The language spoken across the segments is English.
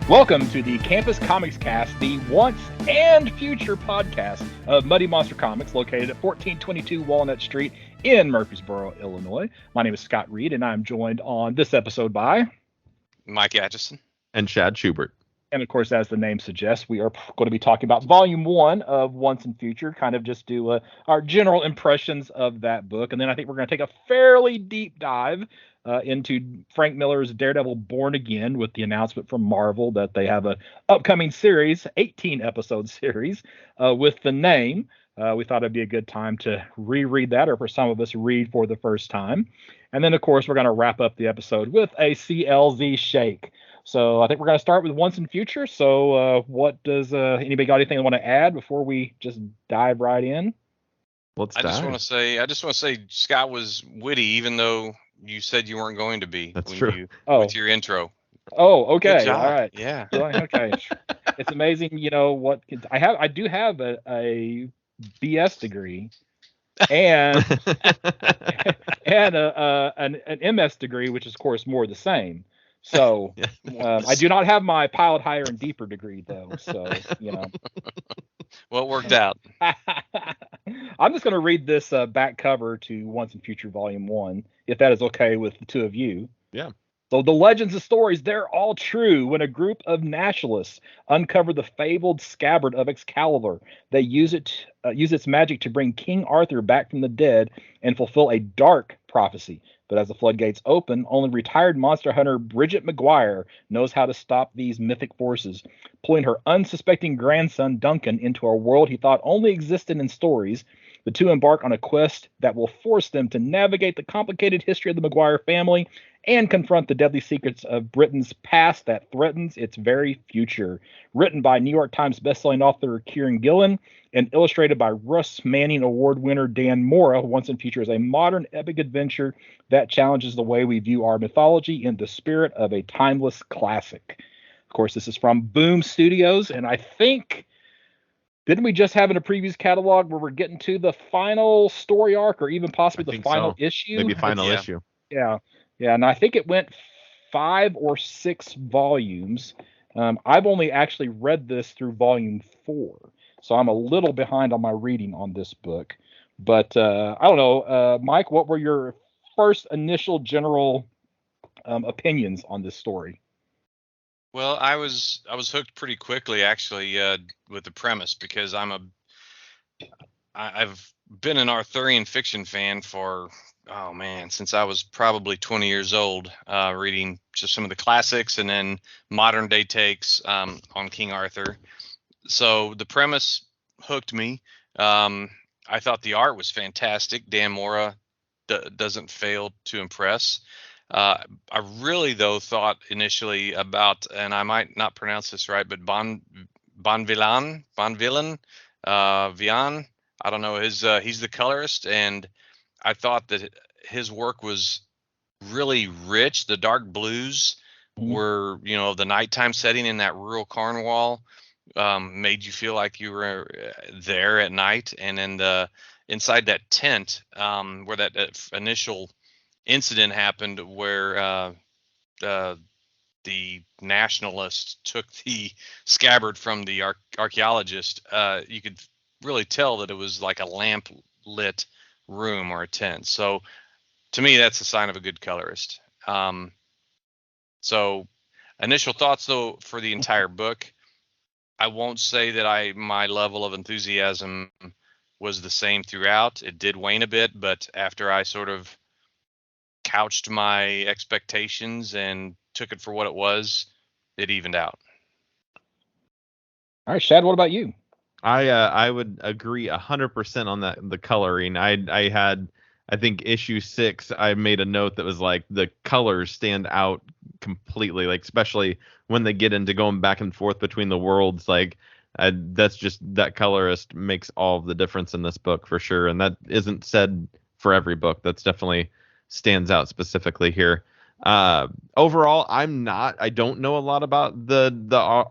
Welcome to the Campus Comics Cast, the once and future podcast of Muddy Monster Comics, located at 1422 Walnut Street in Murfreesboro, Illinois. My name is Scott Reed, and I'm joined on this episode by Mike Atchison and Chad Schubert. And of course, as the name suggests, we are going to be talking about Volume 1 of Once and Future, kind of just do our general impressions of that book. And then I think we're going to take a fairly deep dive into Frank Miller's Daredevil Born Again, with the announcement from Marvel that they have an upcoming series, 18-episode series, with the name. We thought it'd be a good time to reread that, or for some of us, read for the first time. And then, of course, we're going to wrap up the episode with a CLZ Shake. So I think we're going to start with Once and Future. So what does anybody got anything they want to add before we just dive right in? I just want to say Scott was witty, even though you said you weren't going to be. That's true. With your intro. Oh, okay. Good job. All right. Yeah. Okay. It's amazing, what I do have a BS degree and an MS degree, which is of course more the same. So I do not have my Pilot Higher and Deeper degree, though. So, Well, it worked out. I'm just going to read this back cover to Once and Future Volume 1, if that is okay with the two of you. Yeah. So the legends and stories, they're all true. When a group of nationalists uncover the fabled scabbard of Excalibur, they use its magic to bring King Arthur back from the dead and fulfill a dark prophecy. But as the floodgates open, only retired monster hunter Bridget McGuire knows how to stop these mythic forces, pulling her unsuspecting grandson Duncan into a world he thought only existed in stories. The two embark on a quest that will force them to navigate the complicated history of the McGuire family and confront the deadly secrets of Britain's past that threatens its very future. Written by New York Times bestselling author Kieran Gillen and illustrated by Russ Manning Award winner Dan Mora, Once and Future is a modern epic adventure that challenges the way we view our mythology in the spirit of a timeless classic. Of course, this is from Boom Studios, and I think, didn't we just have in a previous catalog where we're getting to the final story arc, or even possibly the final issue? Maybe final issue. Yeah. Yeah, and I think it went 5 or 6 volumes. I've only actually read this through volume 4, so I'm a little behind on my reading on this book. But I don't know, Mike, what were your first initial general opinions on this story? Well, I was hooked pretty quickly, actually, with the premise, because I've been an Arthurian fiction fan for since I was probably 20 years old, reading just some of the classics and then modern day takes on King Arthur. So the premise hooked me. I thought the art was fantastic. Dan Mora doesn't fail to impress. I really, though, thought initially about, and I might not pronounce this right, but Bonvillain, Vian. I don't know. He's the colorist, and I thought that his work was really rich. The dark blues were, the nighttime setting in that rural Cornwall, made you feel like you were there at night. And then inside that tent, where that initial incident happened, where the nationalists took the scabbard from the archaeologist, you could really tell that it was like a lamp lit room or a tent. So to me, that's a sign of a good colorist. So initial thoughts, though, for the entire book, I won't say that my level of enthusiasm was the same throughout. It did wane a bit, but after I sort of couched my expectations and took it for what it was, it evened out. All right, Shad, what about you? I would agree 100% on that. The coloring, I had, I think issue 6, I made a note that was like the colors stand out completely, like especially when they get into going back and forth between the worlds. Like That's just, that colorist makes all of the difference in this book for sure, and that isn't said for every book. That's definitely stands out specifically here. Overall, I don't know a lot about the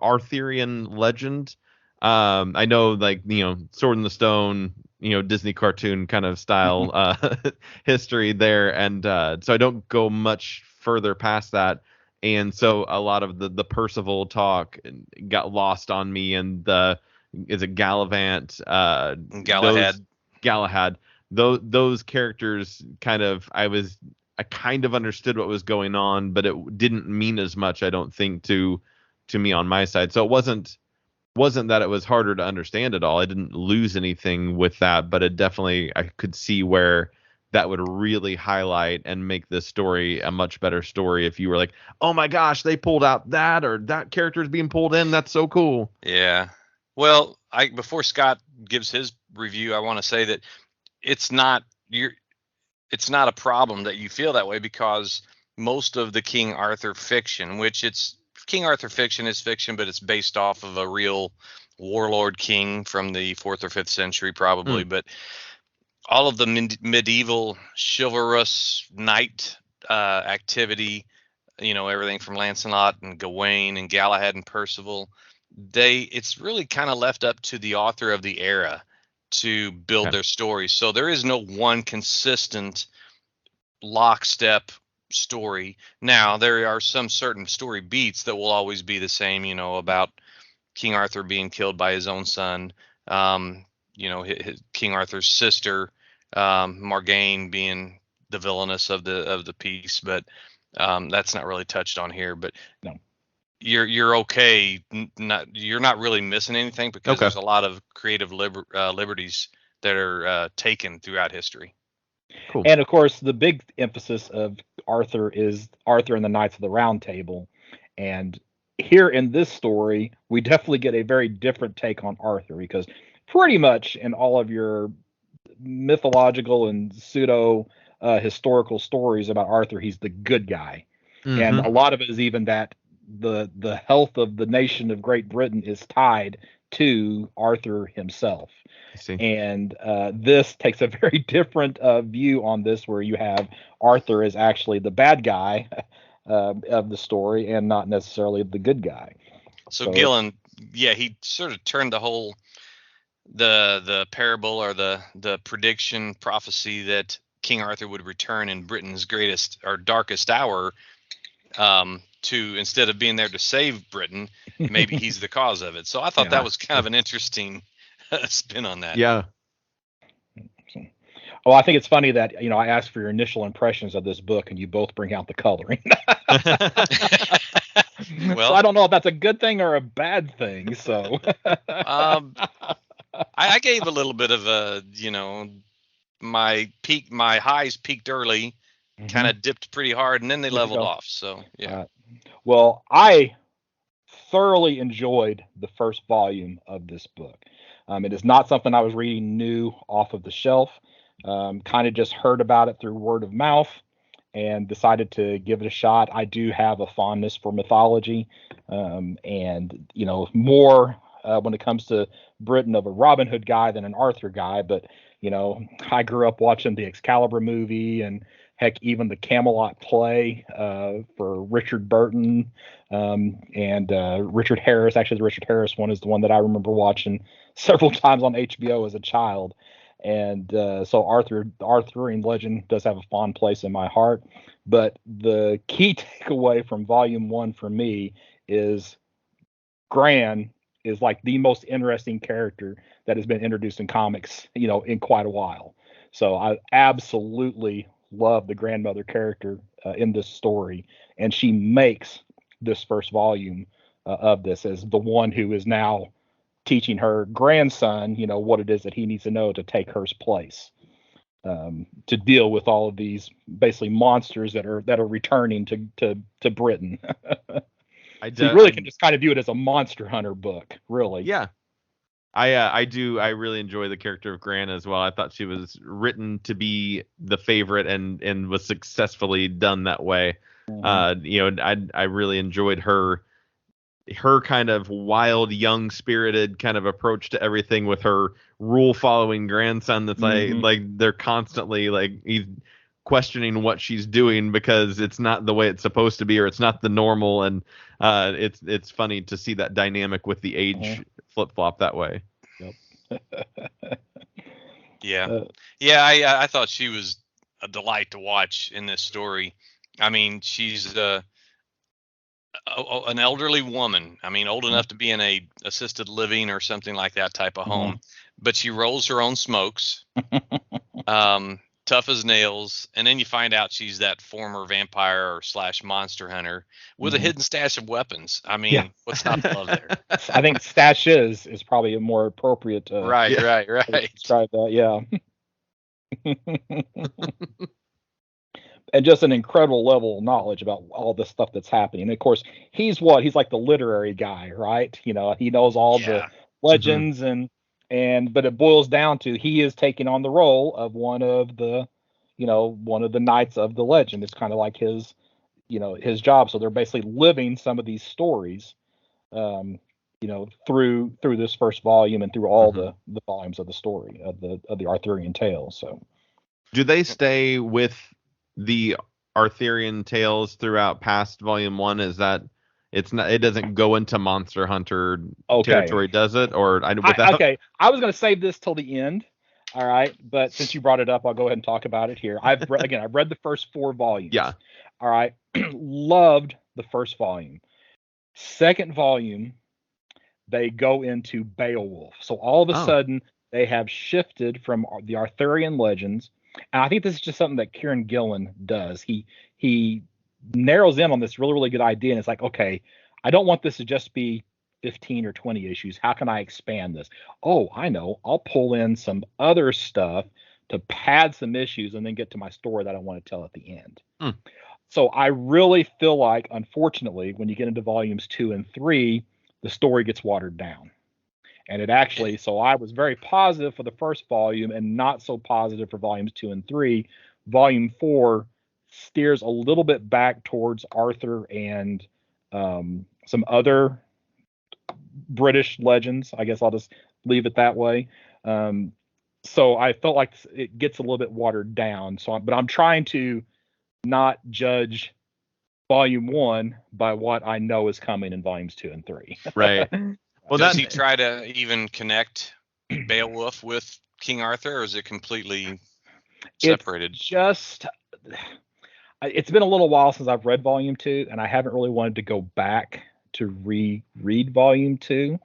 Arthurian legend. I know, like, Sword in the Stone, Disney cartoon kind of style history there, and so I don't go much further past that. And so a lot of the Percival talk got lost on me, and is it Gallivant? Galahad. Galahad. Those characters I kind of understood what was going on, but it didn't mean as much, I don't think, to me on my side. So it wasn't that it was harder to understand at all. I didn't lose anything with that, but it definitely, I could see where that would really highlight and make this story a much better story if you were like, oh my gosh, they pulled out that, or that character is being pulled in. That's so cool. Yeah. Well, before Scott gives his review, I want to say that it's not a problem that you feel that way, because most of the King Arthur fiction, King Arthur fiction is fiction, but it's based off of a real warlord king from the 4th or 5th century probably. But all of the medieval chivalrous knight activity, everything from Lancelot and Gawain and Galahad and Percival, it's really kind of left up to the author of the era to build their stories. So there is no one consistent lockstep story. Now, there are some certain story beats that will always be the same, about King Arthur being killed by his own son, King Arthur's sister, Morgane, being the villainess of the piece, but that's not really touched on here. But no, you're okay. You're not really missing anything, because there's a lot of creative liberties that are taken throughout history. Cool. And of course, the big emphasis of Arthur is Arthur and the Knights of the Round Table. And here in this story, we definitely get a very different take on Arthur, because pretty much in all of your mythological and pseudo historical stories about Arthur, he's the good guy. Mm-hmm. And a lot of it is even that the health of the nation of Great Britain is tied to Arthur himself. And this takes a very different view on this, where you have Arthur is actually the bad guy of the story and not necessarily the good guy. So Gillen, he sort of turned the whole the parable, or the prediction prophecy that King Arthur would return in Britain's greatest or darkest hour, to, instead of being there to save Britain, maybe he's the cause of it. So I thought that was kind of an interesting spin on that. Yeah. Well, I think it's funny that, I asked for your initial impressions of this book and you both bring out the coloring. Well, so I don't know if that's a good thing or a bad thing. So I gave a little bit of a, my highs peaked early, kind of dipped pretty hard, and then they leveled off. So, yeah. Well, I thoroughly enjoyed the first volume of this book. It is not something I was reading new off of the shelf. Kind of just heard about it through word of mouth and decided to give it a shot. I do have a fondness for mythology, and more when it comes to Britain of a Robin Hood guy than an Arthur guy. But I grew up watching the Excalibur movie, and heck, even the Camelot play for Richard Burton and Richard Harris. Actually, the Richard Harris one is the one that I remember watching several times on HBO as a child. And so the Arthurian legend does have a fond place in my heart. But the key takeaway from volume 1 for me is Gran is like the most interesting character that has been introduced in comics, in quite a while. So I absolutely love the grandmother character in this story, and she makes this first volume of this as the one who is now teaching her grandson, what it is that he needs to know to take her place, to deal with all of these basically monsters that are returning to Britain. So you really can just kind of view it as a monster hunter book, really. Yeah. I really enjoy the character of Gran as well. I thought she was written to be the favorite and was successfully done that way. Mm-hmm. I really enjoyed her her kind of wild, young spirited kind of approach to everything with her rule following grandson. That's like they're constantly like he's questioning what she's doing because it's not the way it's supposed to be, or it's not the normal. And it's funny to see that dynamic with the age flip flop that way. Yep. Yeah. I thought she was a delight to watch in this story. I mean, she's an elderly woman. I mean, old enough to be in a assisted living or something like that type of home, but she rolls her own smokes, tough as nails. And then you find out she's that former vampire or / monster hunter with a hidden stash of weapons. I mean, what's not to love there? I think stash is probably a more appropriate. Right. Describe that. Yeah. And just an incredible level of knowledge about all the stuff that's happening. And of course, he's like the literary guy, right? You know, he knows all the legends but it boils down to he is taking on the role of one of the knights of the legend. It's kind of like his job. So they're basically living some of these stories, through this first volume and through all the volumes of the story of the Arthurian tales. So, do they stay with the Arthurian tales throughout past volume 1? Is that it doesn't go into Monster Hunter territory, does it? Or I was going to save this till the end. All right, but since you brought it up, I'll go ahead and talk about it here. I've read the first 4 volumes. Yeah. All right. Loved the first volume. Second volume, they go into Beowulf. So all of a sudden they have shifted from the Arthurian legends. And I think this is just something that Kieran Gillen does. He narrows in on this really, really good idea. And it's like, okay, I don't want this to just be 15 or 20 issues. How can I expand this? Oh, I know. I'll pull in some other stuff to pad some issues and then get to my story that I want to tell at the end. So I really feel like, unfortunately, when you get into volumes 2 and 3, the story gets watered down. And it actually, so I was very positive for the first volume and not so positive for volumes 2 and 3. Volume 4 steers a little bit back towards Arthur and some other British legends. I guess I'll just leave it that way. So I felt like it gets a little bit watered down. But I'm trying to not judge volume 1 by what I know is coming in volumes 2 and 3. Right. Well, does he try to even connect Beowulf with King Arthur, or is it completely separated? It's been a little while since I've read volume 2, and I haven't really wanted to go back to reread volume 2.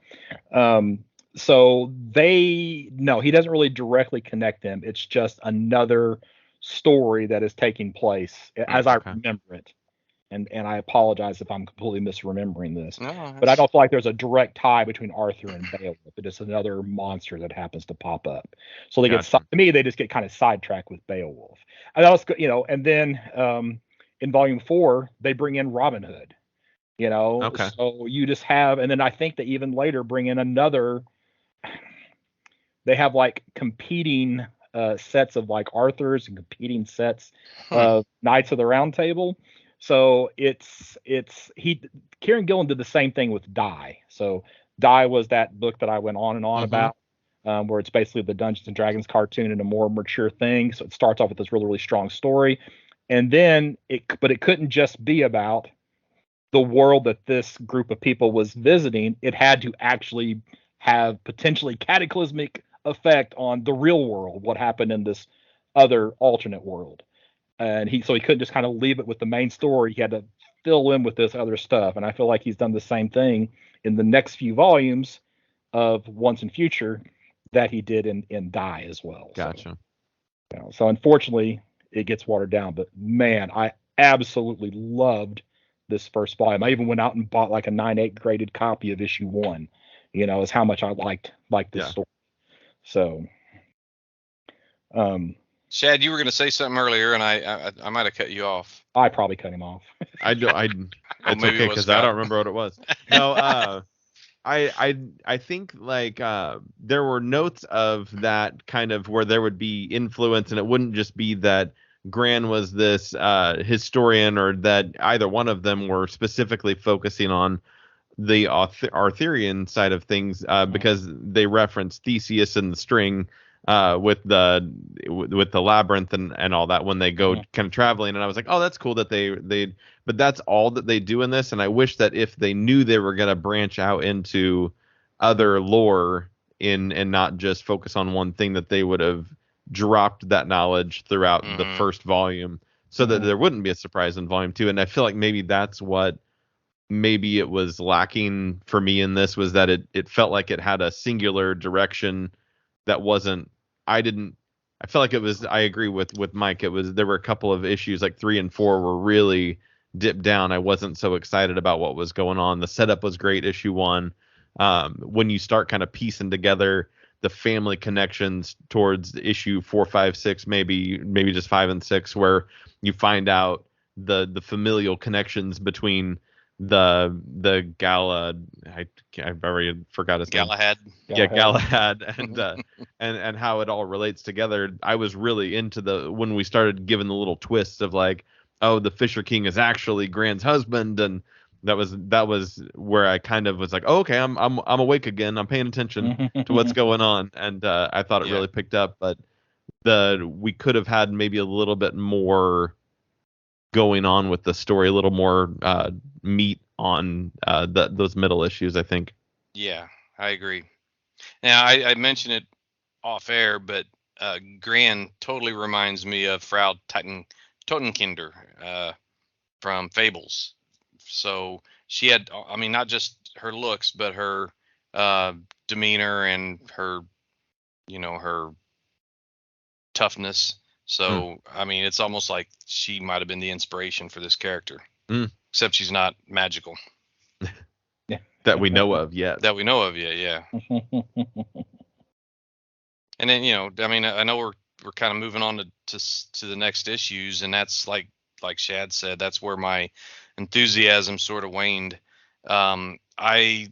So he doesn't really directly connect them. It's just another story that is taking place as I remember it. And I apologize if I'm completely misremembering this. No, but I don't feel like there's a direct tie between Arthur and Beowulf. It's another monster that happens to pop up. So they they just get kind of sidetracked with Beowulf. And that was, and then in volume 4 they bring in Robin Hood. So you just have, and then I think they even later bring in another. They have like competing sets of like Arthurs and competing sets of Knights of the Round Table. So Kieran Gillen did the same thing with Die. So Die was that book that I went on and on about, where it's basically the Dungeons and Dragons cartoon in a more mature thing. So it starts off with this really, really strong story. And then it couldn't just be about the world that this group of people was visiting. It had to actually have potentially cataclysmic effect on the real world, what happened in this other alternate world. And he couldn't just kind of leave it with the main story. He had to fill in with this other stuff. And I feel like he's done the same thing in the next few volumes of Once and Future that he did in Die as well. Gotcha. So unfortunately, it gets watered down. But man, I absolutely loved this first volume. I even went out and bought like a 9/8 graded copy of issue 1. Is how much I liked this story. So, Shad, you were going to say something earlier, and I might have cut you off. I probably cut him off. It's okay because I don't remember what it was. No, I think like there were notes of that kind of where there would be influence, and it wouldn't just be that Gran was this historian, or that either one of them were specifically focusing on the Arthurian side of things, because they reference Theseus and the string, with the labyrinth and all that when they go kind of traveling. And I was like, oh, that's cool that but that's all that they do in this. And I wish that if they knew they were going to branch out into other lore and not just focus on one thing, that they would have dropped that knowledge throughout the first volume, so that there wouldn't be a surprise in volume 2. And I feel like maybe that's what maybe it was lacking for me in this, was that it felt like it had a singular direction that wasn't. I felt like it was. I agree with Mike. There were a couple of issues like 3 and 4 were really dipped down. I wasn't so excited about what was going on. The setup was great, issue 1. When you start kind of piecing together the family connections towards issue 4, 5, 6, maybe just 5 and 6, where you find out the familial connections between the Gala. I've already forgot his name. Galahad. Yeah, Galahad, and how it all relates together. I was really into when we started giving the little twists of like, oh, the Fisher King is actually Grant's husband, and that was where I kind of was like, oh, okay, I'm awake again. I'm paying attention to what's going on, and I thought it really picked up. But we could have had maybe a little bit more going on with the story, a little more meat on those middle issues, I think. Yeah, I agree. Now, I mentioned it off air, but Gran totally reminds me of Frau Totenkinder from Fables. So she had, I mean, not just her looks, but her demeanor and her toughness. So, I mean, it's almost like she might have been the inspiration for this character, except she's not magical. That we know of yet. Yeah. And then, I mean, I know we're kind of moving on to the next issues, and that's like Shad said, that's where my enthusiasm sort of waned. I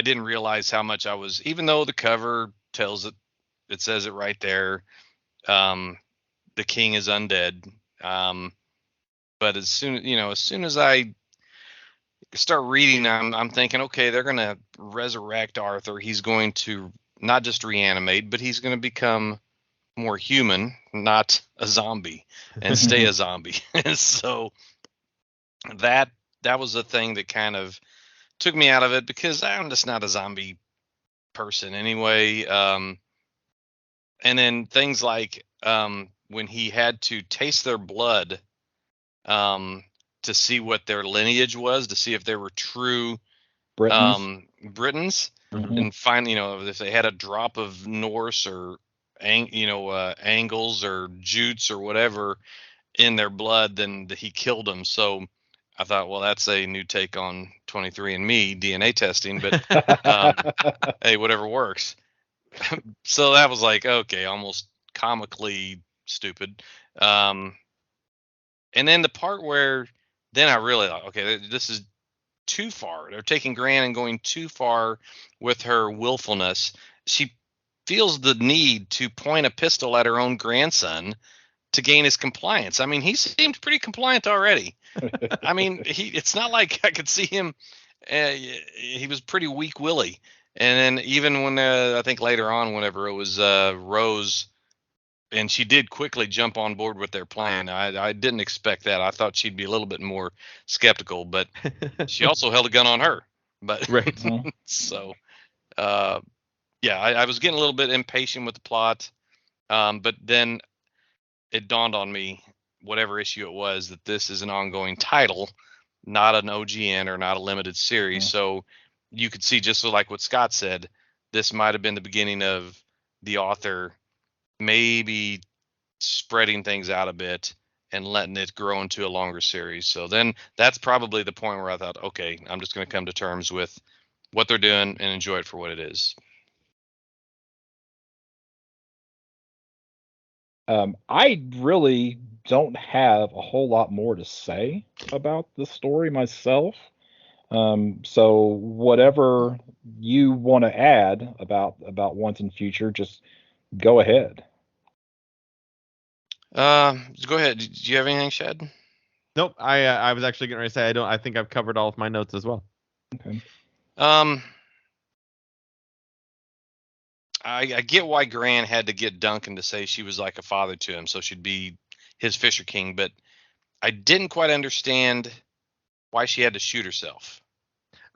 didn't realize how much I was, even though the cover tells it says it right there. The king is undead. But as soon as I start reading, I'm thinking, okay, they're going to resurrect Arthur. He's going to not just reanimate, but he's going to become more human, not a zombie, and stay a zombie. And so that was the thing that kind of took me out of it, because I'm just not a zombie person anyway. And then things like when he had to taste their blood to see what their lineage was, to see if they were true Britons, and find, if they had a drop of Norse or Angles or Jutes or whatever in their blood, then he killed them. So I thought, well, that's a new take on 23andMe DNA testing, but hey, whatever works. So that was like, okay, almost comically stupid. And then the part where then I really thought, okay, this is too far. They're taking Gran and going too far with her willfulness. She feels the need to point a pistol at her own grandson to gain his compliance. I mean, he seemed pretty compliant already. I mean, it's not like I could see him. He was pretty weak willy. And then even when I think later on, whenever it was Rose, and she did quickly jump on board with their plan. I didn't expect that. I thought she'd be a little bit more skeptical, but she also held a gun on her. But right. So, yeah, I was getting a little bit impatient with the plot. But then it dawned on me, whatever issue it was, that this is an ongoing title, not an OGN or not a limited series. So you could see, just like what Scott said, this might have been the beginning of the author maybe spreading things out a bit and letting it grow into a longer series. So then that's probably the point where I thought, okay, I'm just going to come to terms with what they're doing and enjoy it for what it is. I really don't have a whole lot more to say about the story myself. So whatever you want to add about Once and Future, just go ahead. Go ahead. Do you have anything, Shad? Nope. I was actually getting ready to say I think I've covered all of my notes as well. Okay. Um, I get why Gran had to get Duncan to say she was like a father to him, so she'd be his Fisher King, but I didn't quite understand why she had to shoot herself.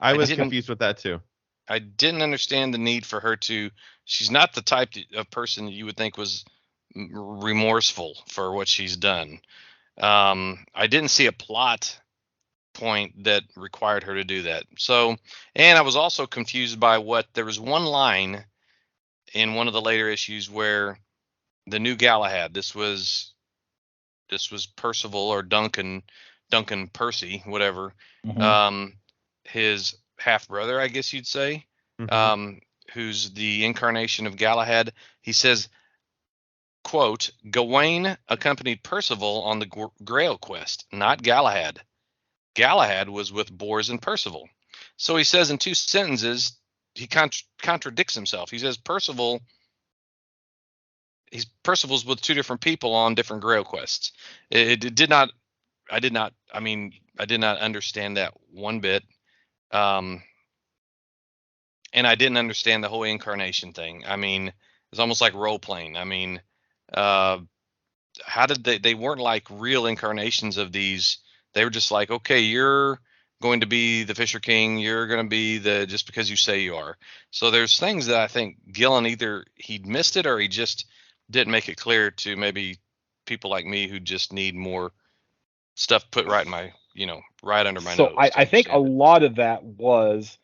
I was didn't confused with that too. I didn't understand the need for her to. She's not the type of person that you would think was remorseful for what she's done. I didn't see a plot point that required her to do that. So, and I was also confused by there was one line in one of the later issues where the new Galahad, this was Percival or Duncan Percy, whatever, Mhm. his half brother, I guess you'd say, Mhm. who's the incarnation of Galahad. He says, quote, Gawain accompanied Percival on the Grail quest, not Galahad. Galahad was with Bors and Percival. So he says in two sentences, he contradicts himself. He says Percival's with two different people on different Grail quests. It did not. I did not. I mean, I did not understand that one bit. And I didn't understand the whole incarnation thing. I mean, it's almost like role playing. I mean, uh, how did they weren't like real incarnations of these. They were just like, okay, you're going to be the Fisher King, you're going to be the just because you say you are. So there's things that I think Gillen either he missed it or he just didn't make it clear to maybe people like me who just need more stuff put right in my right under my So nose to I think a understand it. lot of that was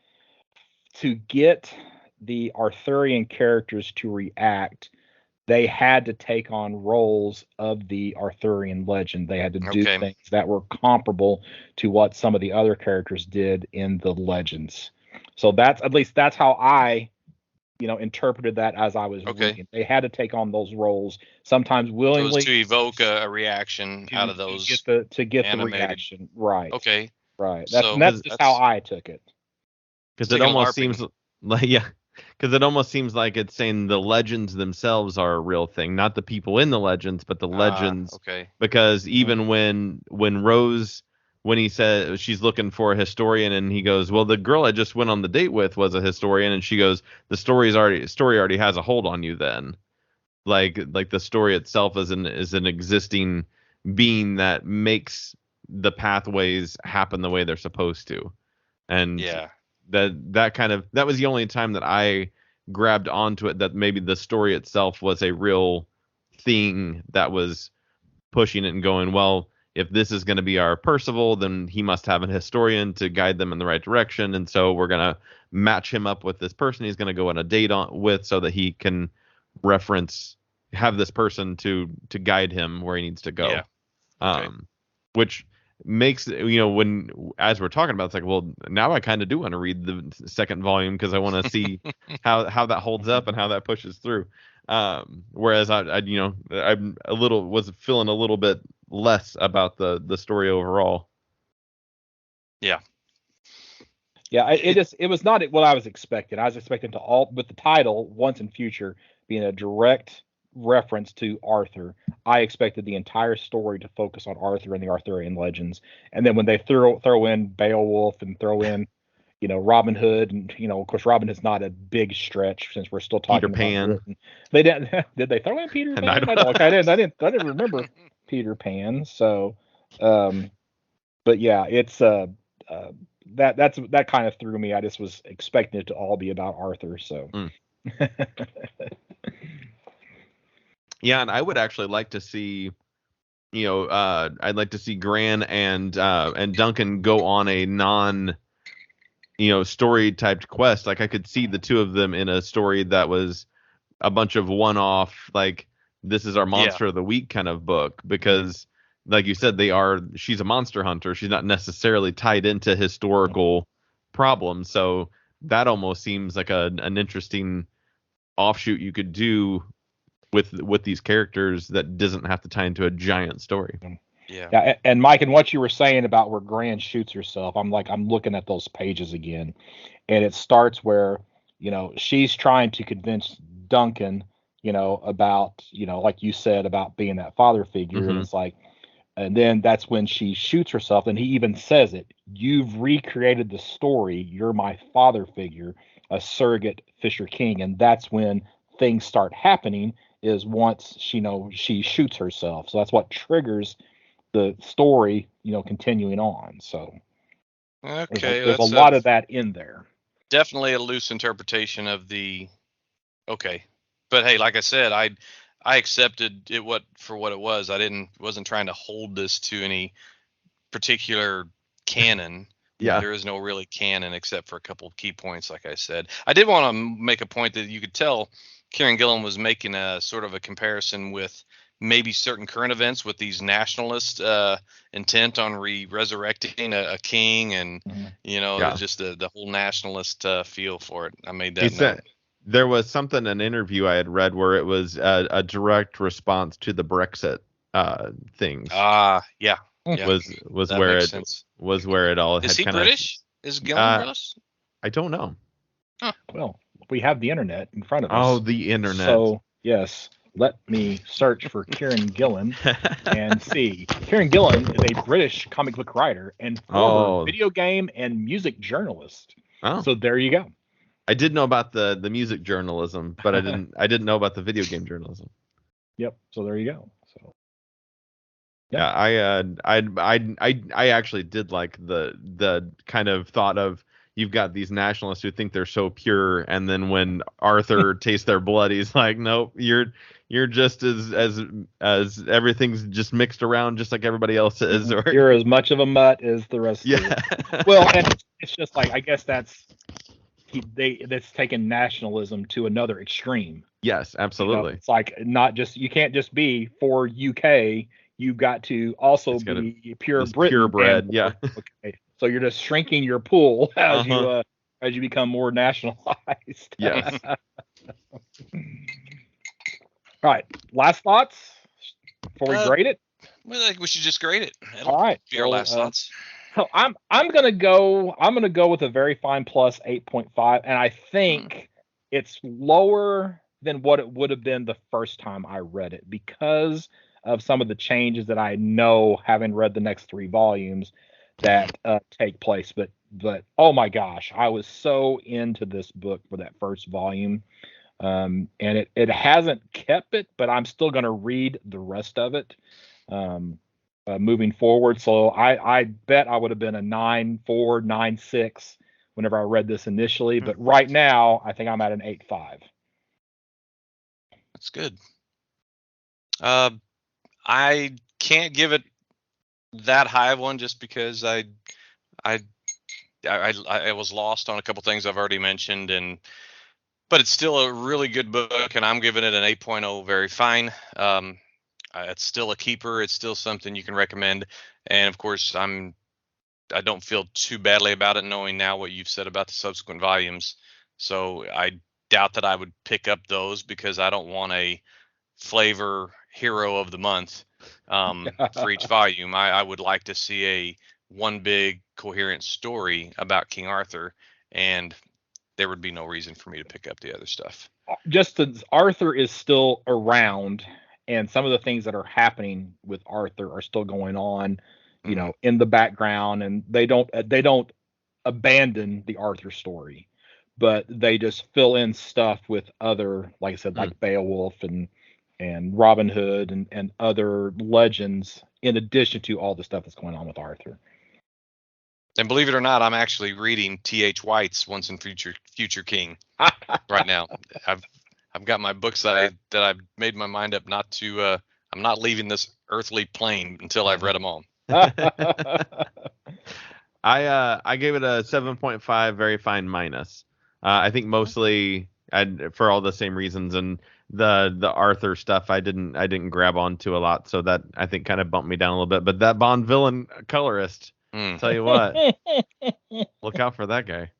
to get the Arthurian characters to react. They had to take on roles of the Arthurian legend. They had to do Okay. things that were comparable to what some of the other characters did in the legends. So that's at least that's how I, interpreted that as I was Okay. reading. They had to take on those roles, sometimes So it was to willingly, evoke a reaction out to of to those get the animated. reaction right. Okay. Right. So That's Because just how that's I took it. because it's it taking almost LARPing. seems like yeah, because it almost seems like it's saying the legends themselves are a real thing, not the people in the legends, but the legends. Okay. Because Mhm. even when Rose, when he said she's looking for a historian, and he goes, well, the girl I just went on the date with was a historian, and she goes, the story already has a hold on you then. Like the story itself is an existing being that makes the pathways happen the way they're supposed to. And Yeah. that was the only time that I grabbed onto it, that maybe the story itself was a real thing that was pushing it and going, well, if this is going to be our Percival, then he must have an historian to guide them in the right direction, and so we're going to match him up with this person he's going to go on a date with, so that he can have this person to guide him where he needs to Yeah. go. Okay. Which makes, when as we're talking about, it's like, well, now I kind of do want to read the second volume, because I want to see how that holds up and how that pushes through. Whereas I'm was feeling a little bit less about the story overall. Yeah. Yeah, It, it was not what I was expecting. I was expecting to all with the title Once and Future being a direct reference to Arthur. I expected the entire story to focus on Arthur and the Arthurian legends, and then when they throw in Beowulf and throw in Robin Hood, and of course Robin Hood's not a big stretch since we're still Peter talking about Pan, Britain. They didn't did they throw in Peter and I Pan? don't. I didn't remember Peter Pan. So, um, but yeah, it's uh that kind of threw me. I just was expecting it to all be about Arthur. So Mm. Yeah, and I would actually like to see, I'd like to see Gran and Duncan go on a non, story typed quest. Like, I could see the two of them in a story that was a bunch of one-off, like, this is our yeah. monster of the week kind of book, because like you said, she's a monster hunter, she's not necessarily tied into historical problems, so that almost seems like an interesting offshoot you could do with these characters that doesn't have to tie into a giant story. Yeah. yeah, and Mike, and what you were saying about where Gran shoots herself, I'm looking at those pages again, and it starts where she's trying to convince Duncan, about like you said about being that father figure, and Hmm. it's like And then that's when she shoots herself, and he even says it. You've recreated the story. You're my father figure, a surrogate Fisher King. And that's when things start happening, is once she shoots herself. So that's what triggers the story, continuing on. So Okay, there's a that's lot of that in there. definitely a loose interpretation of the. Okay, but hey, like I said, I accepted it for what it was. Wasn't trying to hold this to any particular canon. Yeah. There is no really canon except for a couple of key points, like I said. I did want to make a point that you could tell Kieran Gillen was making a sort of a comparison with maybe certain current events with these nationalist intent on resurrecting a king, and just the whole nationalist feel for it. I made that He note. said there was something, an interview I had read where it was a direct response to the Brexit things. Yeah. Was That where makes it sense. was where it all Is had he kind of. British? Is Gillen British? I don't know. Huh. Well, we have the internet in front of us. Oh, the internet. So yes, let me search for Kieran Gillen and see. Kieran Gillen is a British comic book writer and former video game and music journalist. Oh. So there you go. I did know about the music journalism, but I didn't know about the video game journalism. Yep. So there you go. So yeah, I actually did like the kind of thought of, you've got these nationalists who think they're so pure, and then when Arthur tastes their blood, he's like, nope, you're just as everything's just mixed around just like everybody else is, or you're as much of a mutt as the rest of you. Well, and it's just like, I guess that's taken nationalism to another extreme. Yes, absolutely. It's like, not just, you can't just be for UK, you've got to also be pure Britain. Purebred, yeah. Okay. So you're just shrinking your pool as you become more nationalized. Yes. All right. Last thoughts before we grade it? Well, I think we should just grade it. All right. Be our last thoughts. So I'm gonna go with a very fine plus 8.5, and I think it's lower than what it would have been the first time I read it, because of some of the changes that I know, having read the next 3 volumes, that take place. But oh my gosh, I was so into this book for that first volume, and it hasn't kept it, but I'm still going to read the rest of it moving forward. So I bet I would have been a 9.4, 9.6 whenever I read this initially, but right now I think I'm at an 8.5. That's good. I can't give it that high of one just because I was lost on a couple things I've already mentioned, but it's still a really good book, and I'm giving it an 8.0, very fine. It's still a keeper. It's still something you can recommend, and of course I don't feel too badly about it, knowing now what you've said about the subsequent volumes. So I doubt that I would pick up those, because I don't want a flavor hero of the month for each volume. I would like to see one big coherent story about King Arthur, and there would be no reason for me to pick up the other stuff. Just as Arthur is still around, and some of the things that are happening with Arthur are still going on, in the background, and they don't abandon the Arthur story, but they just fill in stuff with other, like I said, like Beowulf and Robin Hood and other legends, in addition to all the stuff that's going on with Arthur. And believe it or not, I'm actually reading T.H. White's Once and Future King right now. I've got my books that I've made my mind up not to. I'm not leaving this earthly plane until I've read them all. I gave it a 7.5, very fine minus. I think mostly for all the same reasons, and the Arthur stuff I didn't grab onto a lot, so that I think kind of bumped me down a little bit. But that Bond villain colorist, tell you what, look out for that guy.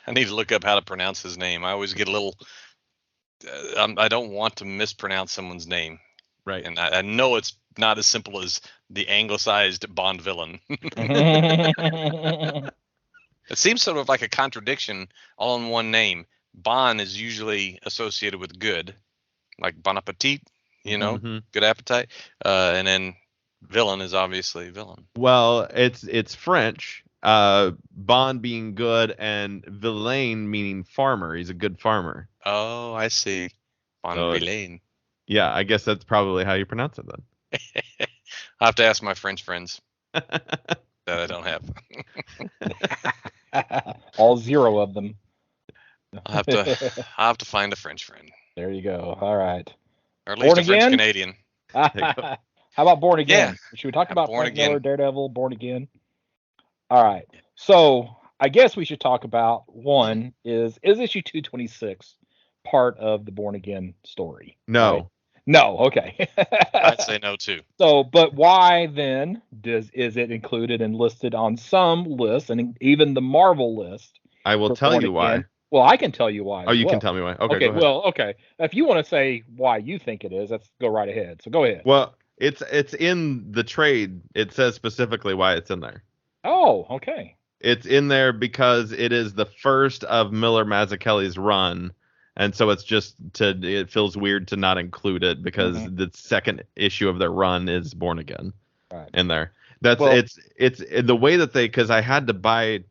I need to look up how to pronounce his name. I always get a little. I don't want to mispronounce someone's name, right? And I know it's not as simple as the anglicized Bond villain. It seems sort of like a contradiction all in one name. Bon is usually associated with good, like Bon Appetit, good appetite. And then villain is obviously villain. Well, it's French. Bond being good and villain meaning farmer. He's a good farmer. Oh, I see. Von So, villain. yeah, I guess that's probably how you pronounce it then. I'll have to ask my French friends that I don't have. All 0 of them. I'll have to find a French friend. There you go. All right. Or at least Born a French Again? Canadian. How about Born Again? Yeah. Should we talk about Born Frank Again. Miller, Daredevil, Born Again? All right. So I guess we should talk about one is issue 226 part of the Born Again story? No. Right? No. Okay. I'd say no too. So, but why then is it included and listed on some lists and even the Marvel list? I will tell Born you why. Again? Well, I can tell you why. Oh, you well. can tell me why. Okay, Okay. go ahead. Well, okay. If you want to say why you think it is, let's go right ahead. So go ahead. Well, it's in the trade. It says specifically why it's in there. Oh, okay. It's in there because it is the first of Miller Mazzucchelli's run, and so it feels weird to not include it because the second issue of their run is Born Again in there. It's the way that because I had to buy.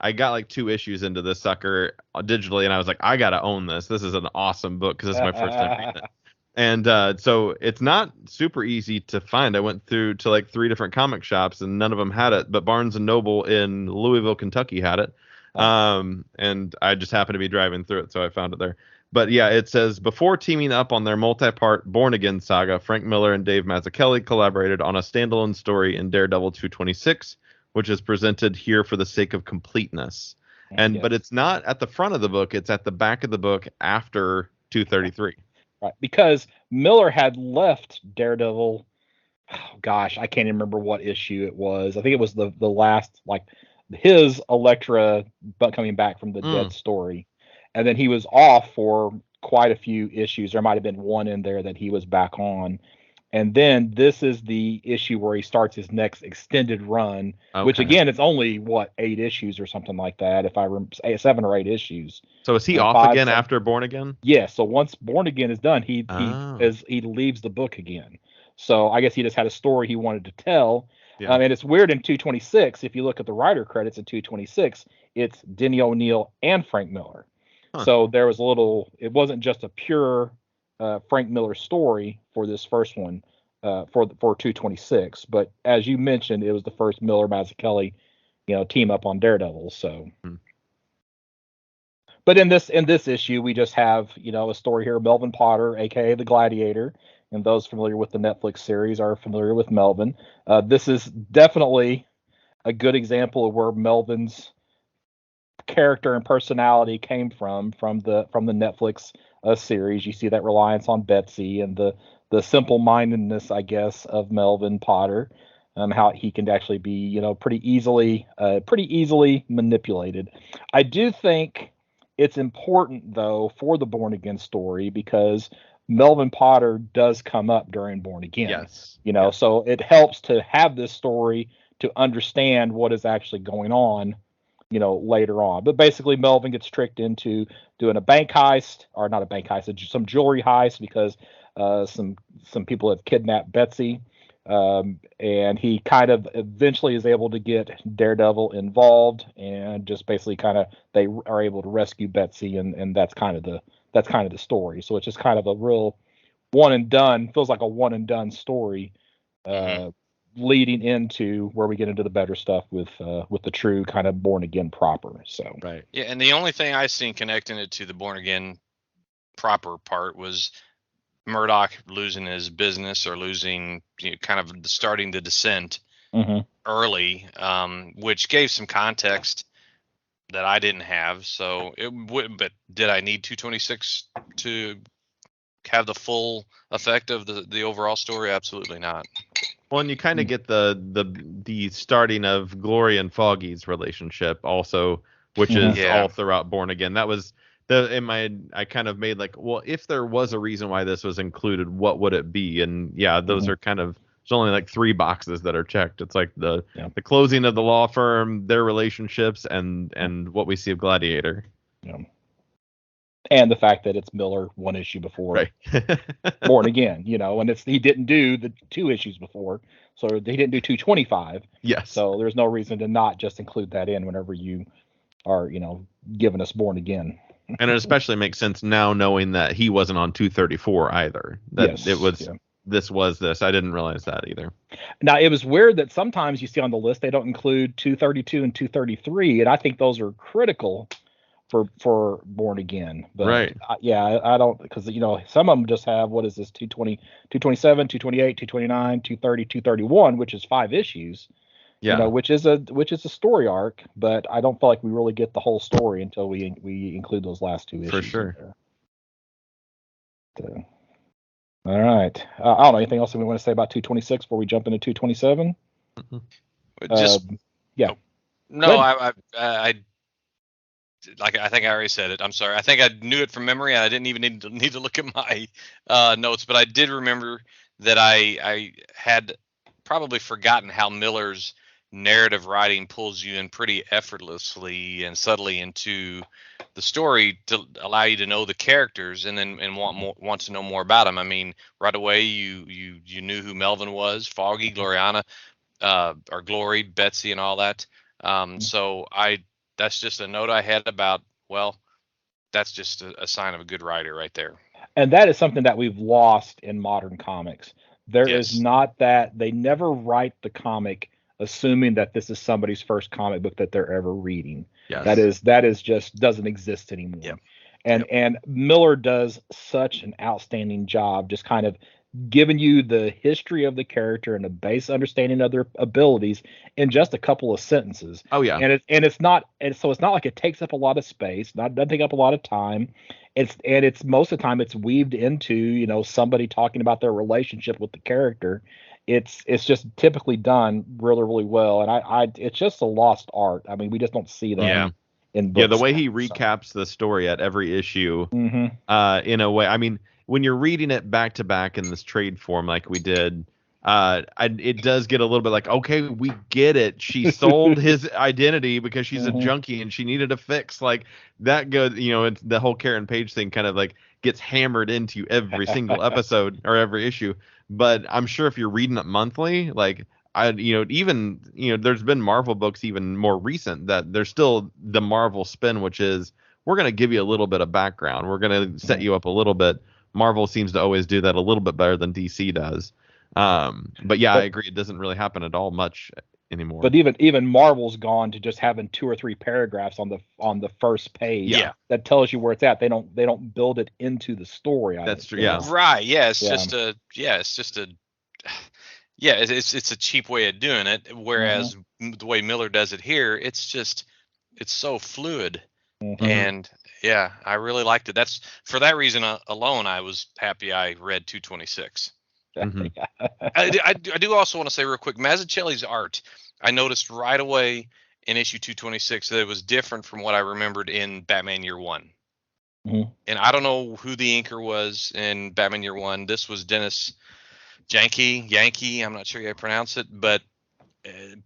I got like 2 issues into this sucker digitally, and I was like, I gotta own this. This is an awesome book because it's my first time reading it. And so it's not super easy to find. I went through to like 3 different comic shops, and none of them had it. But Barnes and Noble in Louisville, Kentucky had it. And I just happened to be driving through it, so I found it there. But yeah, it says, before teaming up on their multi-part Born Again saga, Frank Miller and Dave Mazzucchelli collaborated on a standalone story in Daredevil 226, which is presented here for the sake of completeness. But it's not at the front of the book, it's at the back of the book after 233. Right, because Miller had left Daredevil. Oh, gosh, I can't even remember what issue it was. I think it was the last, like his Elektra coming back from the dead story, and then he was off for quite a few issues. There might have been one in there that he was back on, and then this is the issue where he starts his next extended run, which again, it's only 8 issues or something like that. If I remember, 7 or 8 issues. So is he off again after Born Again? Yeah. So once Born Again is done, he leaves the book again. So I guess he just had a story he wanted to tell. Yeah. And it's weird in 226. If you look at the writer credits in 226, it's Denny O'Neil and Frank Miller. Huh. So there was it wasn't just a pure Frank Miller story for this first one for 226, but as you mentioned, it was the first Miller Mazzucchelli team up on Daredevil. So but in this issue we just have a story here. Melvin Potter, aka the Gladiator, and those familiar with the Netflix series are familiar with Melvin. This is definitely a good example of where Melvin's character and personality came from the Netflix series. You see that reliance on Betsy and the simple-mindedness, I guess, of Melvin Potter, how he can actually be, pretty easily manipulated. I do think it's important, though, for the Born Again story because Melvin Potter does come up during Born Again. Yes. So it helps to have this story to understand what is actually going on, later on. But basically, Melvin gets tricked into doing a bank heist, or not a bank heist, some jewelry heist because some people have kidnapped Betsy, and he kind of eventually is able to get Daredevil involved, and just basically they are able to rescue Betsy, and that's kind of the story. So it's just kind of a real one and done, feels like a one and done story, leading into where we get into the better stuff with the true kind of Born Again proper. So right, yeah, and the only thing I seen connecting it to the Born Again proper part was Murdoch losing his business or losing kind of starting the descent early, which gave some context that I didn't have. So it would, but did I need 226 to have the full effect of the overall story? Absolutely not. Well, and you kind of get the starting of Glory and Foggy's relationship also, which is all throughout Born Again. That was I kind of made like, well, if there was a reason why this was included, what would it be? And those are kind of, there's only like 3 boxes that are checked. It's like the closing of the law firm, their relationships, and what we see of Gladiator. Yeah. And the fact that it's Miller one issue before Right. Born Again, and he didn't do the 2 issues before, so he didn't do 225. Yes. So there's no reason to not just include that in whenever you are, giving us Born Again. And it especially makes sense now knowing that he wasn't on 234 either. That Yes, it was yeah. this was this. I didn't realize that either. Now, it was weird that sometimes you see on the list they don't include 232 and 233, and I think those are critical for Born Again. But Right. I don't, because some of them just have, what is this, 220, 227, 228, 229, 230, 231, which is 5 issues. Yeah. Which is a story arc, but I don't feel like we really get the whole story until we include those last 2 issues. For sure. So, all right. I don't know, anything else that we want to say about 226 before we jump into 227? Just yeah. No, I like, I think I already said it. I'm sorry. I think I knew it from memory, and I didn't even need to look at my notes. But I did remember that I had probably forgotten how Miller's narrative writing pulls you in pretty effortlessly and subtly into the story to allow you to know the characters and want to know more about them. I mean, right away you knew who Melvin was, Foggy, Gloriana, or Glory, Betsy, and all that. So that's just a note I had about, well, that's just a sign of a good writer right there. And that is something that we've lost in modern comics. There Yes. is not that, they never write the comic assuming that this is somebody's first comic book that they're ever reading. Yes. That is just doesn't exist anymore. Yep. And Miller does such an outstanding job just kind of giving you the history of the character and a base understanding of their abilities in just a couple of sentences. Oh yeah. It's not like it takes up a lot of space, doesn't take up a lot of time. It's most of the time it's weaved into, somebody talking about their relationship with the character. It's just typically done really, really well. And it's just a lost art. I mean, we just don't see that. Yeah. In books. Yeah, the way he recaps the story at every issue, in a way, I mean, when you're reading it back to back in this trade form like we did, it does get a little bit like, okay, we get it. She sold his identity because she's a junkie and she needed a fix. Like that goes, it's the whole Karen Page thing kind of like gets hammered into every single episode or every issue. But I'm sure if you're reading it monthly, like there's been Marvel books even more recent that there's still the Marvel spin, which is we're going to give you a little bit of background. We're going to set you up a little bit. Marvel seems to always do that a little bit better than DC does. But yeah, I agree. It doesn't really happen at all much anymore. But even Marvel's gone to just having 2 or 3 paragraphs on the first page. Yeah. That tells you where it's at. They don't build it into the story. That's true. Yeah. Right. Yeah. It's just a cheap way of doing it. Whereas the way Miller does it here, it's so fluid. And yeah, I really liked it. That's for that reason alone, I was happy I read 226. I do also want to say real quick, Mazzucchelli's art, I noticed right away in issue 226 that it was different from what I remembered in Batman Year One. And I don't know who the inker was in Batman Year One. This was Dennis Yankee. I'm not sure how you pronounce it, but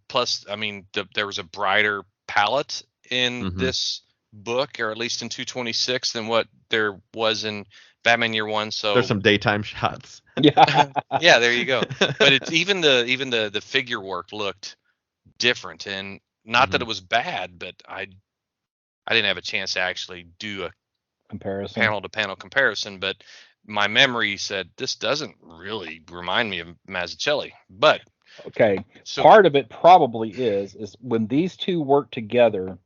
plus, I mean, there was a brighter palette in this book, or at least in 226, than what there was in Batman Year One. So there's some daytime shots. Yeah. Yeah, there you go. But it's even the figure work looked different, and not that it was bad, but I didn't have a chance to actually do a comparison, panel to panel comparison, but my memory said this doesn't really remind me of Mazzucchelli. But okay, so part of it probably is when these two work together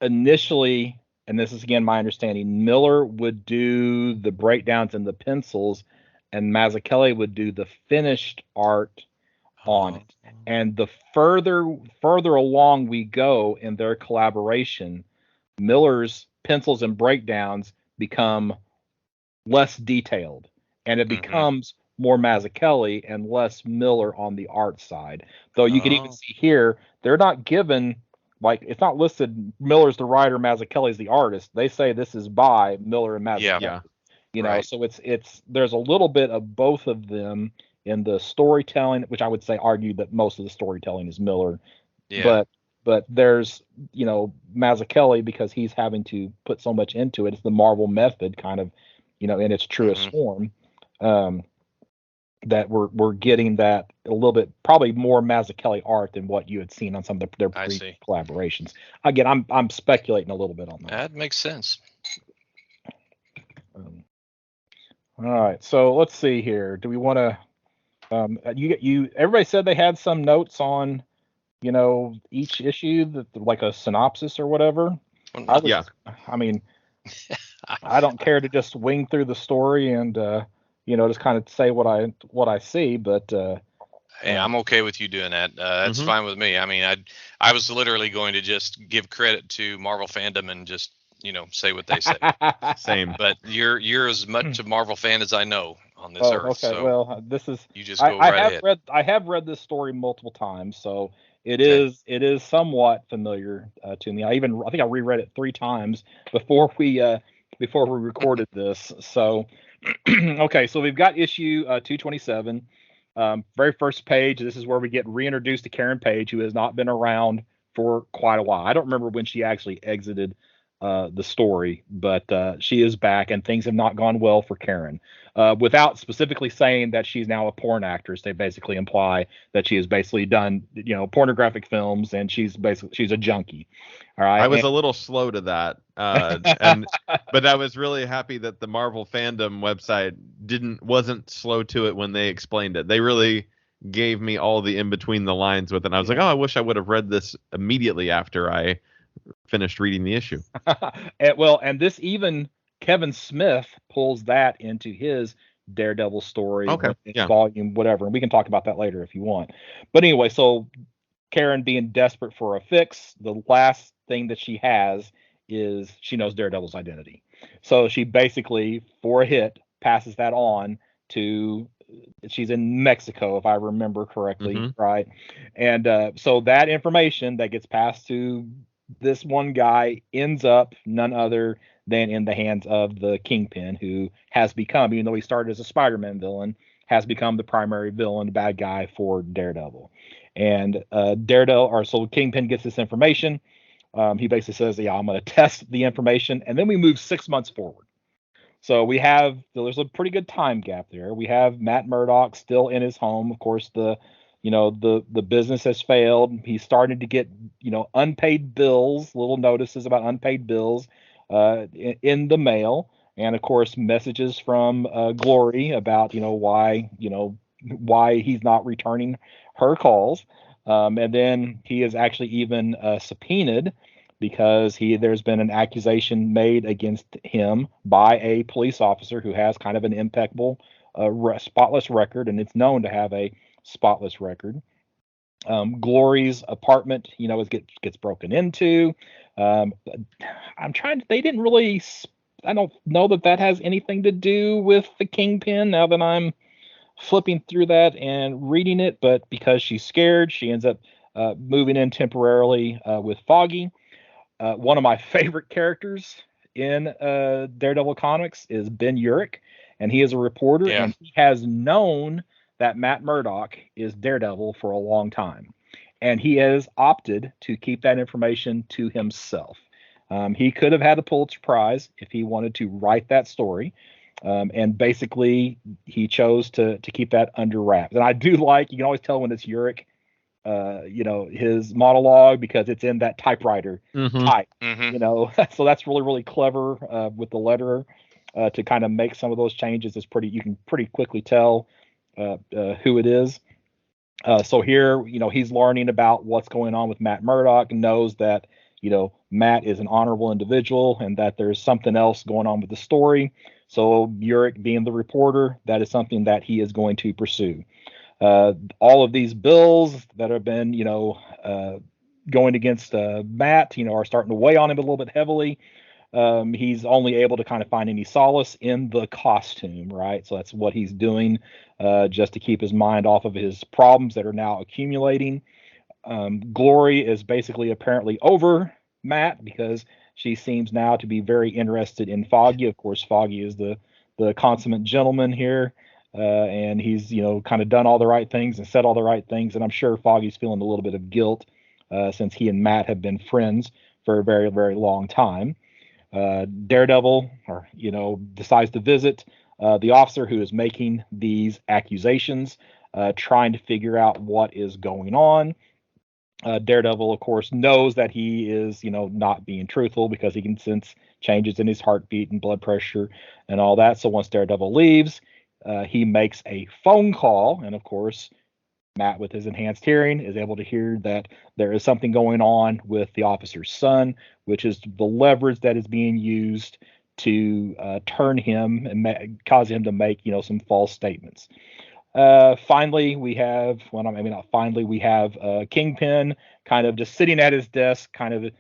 initially, and this is again my understanding, Miller would do the breakdowns and the pencils, and Mazzucchelli would do the finished art on it. And the further along we go in their collaboration, Miller's pencils and breakdowns become less detailed, and it becomes more Mazzucchelli and less Miller on the art side. Though you can even see here, they're not given, like, it's not listed Miller's the writer, Mazzucchelli's the artist. They say this is by Miller and Mazzucchelli. Yeah. You know, so it's there's a little bit of both of them in the storytelling, which I would say argue that most of the storytelling is Miller. Yeah. but there's, Mazzucchelli, because he's having to put so much into it. It's the Marvel method, kind of, in its truest form. That we're getting that a little bit, probably more Mazzucchelli art than what you had seen on some of their previous collaborations. Again, I'm speculating a little bit on that. That makes sense. All right, so let's see here. Do we want to? Everybody said they had some notes on, each issue, like a synopsis or whatever. I mean, I don't care to just wing through the story and just kind of say what I see, but hey, I'm okay with you doing that. That's fine with me. I mean, I was literally going to just give credit to Marvel fandom and just say what they say. Same. But you're as much a Marvel fan as I know on this earth. Okay. So well, this is you just go right ahead. I have read this story multiple times, so it is somewhat familiar to me. I think I reread it 3 times before we recorded this. So okay, so we've got issue 227. Very first page. This is where we get reintroduced to Karen Page, who has not been around for quite a while. I don't remember when she actually exited the story, but she is back, and things have not gone well for Karen. Without specifically saying that she's now a porn actress, they basically imply that she has basically done pornographic films, and she's a junkie. All right. I was a little slow to that, but I was really happy that the Marvel fandom website wasn't slow to it when they explained it. They really gave me all the in between the lines with it. And I was like, oh, I wish I would have read this immediately after I finished reading the issue. and this, even Kevin Smith pulls that into his Daredevil story, volume, whatever, and we can talk about that later if you want. But anyway, so Karen, being desperate for a fix, the last thing that she has is she knows Daredevil's identity. So she basically, for a hit, passes that on to, she's in Mexico, if I remember correctly, right? And so that information that gets passed to this one guy ends up none other than in the hands of the Kingpin, who has become, even though he started as a Spider-Man villain, has become the primary villain, the bad guy for Daredevil. And so Kingpin gets this information. He basically says, yeah, I'm going to test the information. And then we move 6 months forward. So there's a pretty good time gap there. We have Matt Murdock still in his home. Of course, the business has failed. He's starting to get, unpaid bills, little notices about unpaid bills in the mail. And of course, messages from Glory about, why he's not returning her calls. And then he is actually even subpoenaed because there's been an accusation made against him by a police officer who has kind of an impeccable, spotless record, and it's known to have a spotless record. Glory's apartment, gets broken into. They didn't really, I don't know that has anything to do with the Kingpin now that I'm flipping through that and reading it, but because she's scared, she ends up moving in temporarily with Foggy. One of my favorite characters in Daredevil comics is Ben Urich, and he is a reporter, and he has known that Matt Murdock is Daredevil for a long time, and he has opted to keep that information to himself. He could have had a Pulitzer Prize if he wanted to write that story, and basically he chose to keep that under wraps. And I do like, you can always tell when it's Urich, his monologue, because it's in that typewriter type, so that's really, really clever with the letterer to kind of make some of those changes. You can pretty quickly tell who it is. So here, he's learning about what's going on with Matt Murdock, and knows that, Matt is an honorable individual and that there's something else going on with the story. So Urich, being the reporter, that is something that he is going to pursue. All of these bills that have been, going against Matt, are starting to weigh on him a little bit heavily. He's only able to kind of find any solace in the costume, right? So that's what he's doing, just to keep his mind off of his problems that are now accumulating. Glory is basically apparently over Matt because she seems now to be very interested in Foggy. Of course, Foggy is the consummate gentleman here, and he's kind of done all the right things and said all the right things, and I'm sure Foggy's feeling a little bit of guilt since he and Matt have been friends for a very, very long time. Daredevil, decides to visit the officer who is making these accusations, trying to figure out what is going on. Daredevil, of course, knows that he is, not being truthful because he can sense changes in his heartbeat and blood pressure and all that. So once Daredevil leaves, he makes a phone call, and of course, Matt, with his enhanced hearing, is able to hear that there is something going on with the officer's son, which is the leverage that is being used to turn him and cause him to make, some false statements. Finally, we have, well, maybe not finally, we have Kingpin kind of just sitting at his desk, kind of,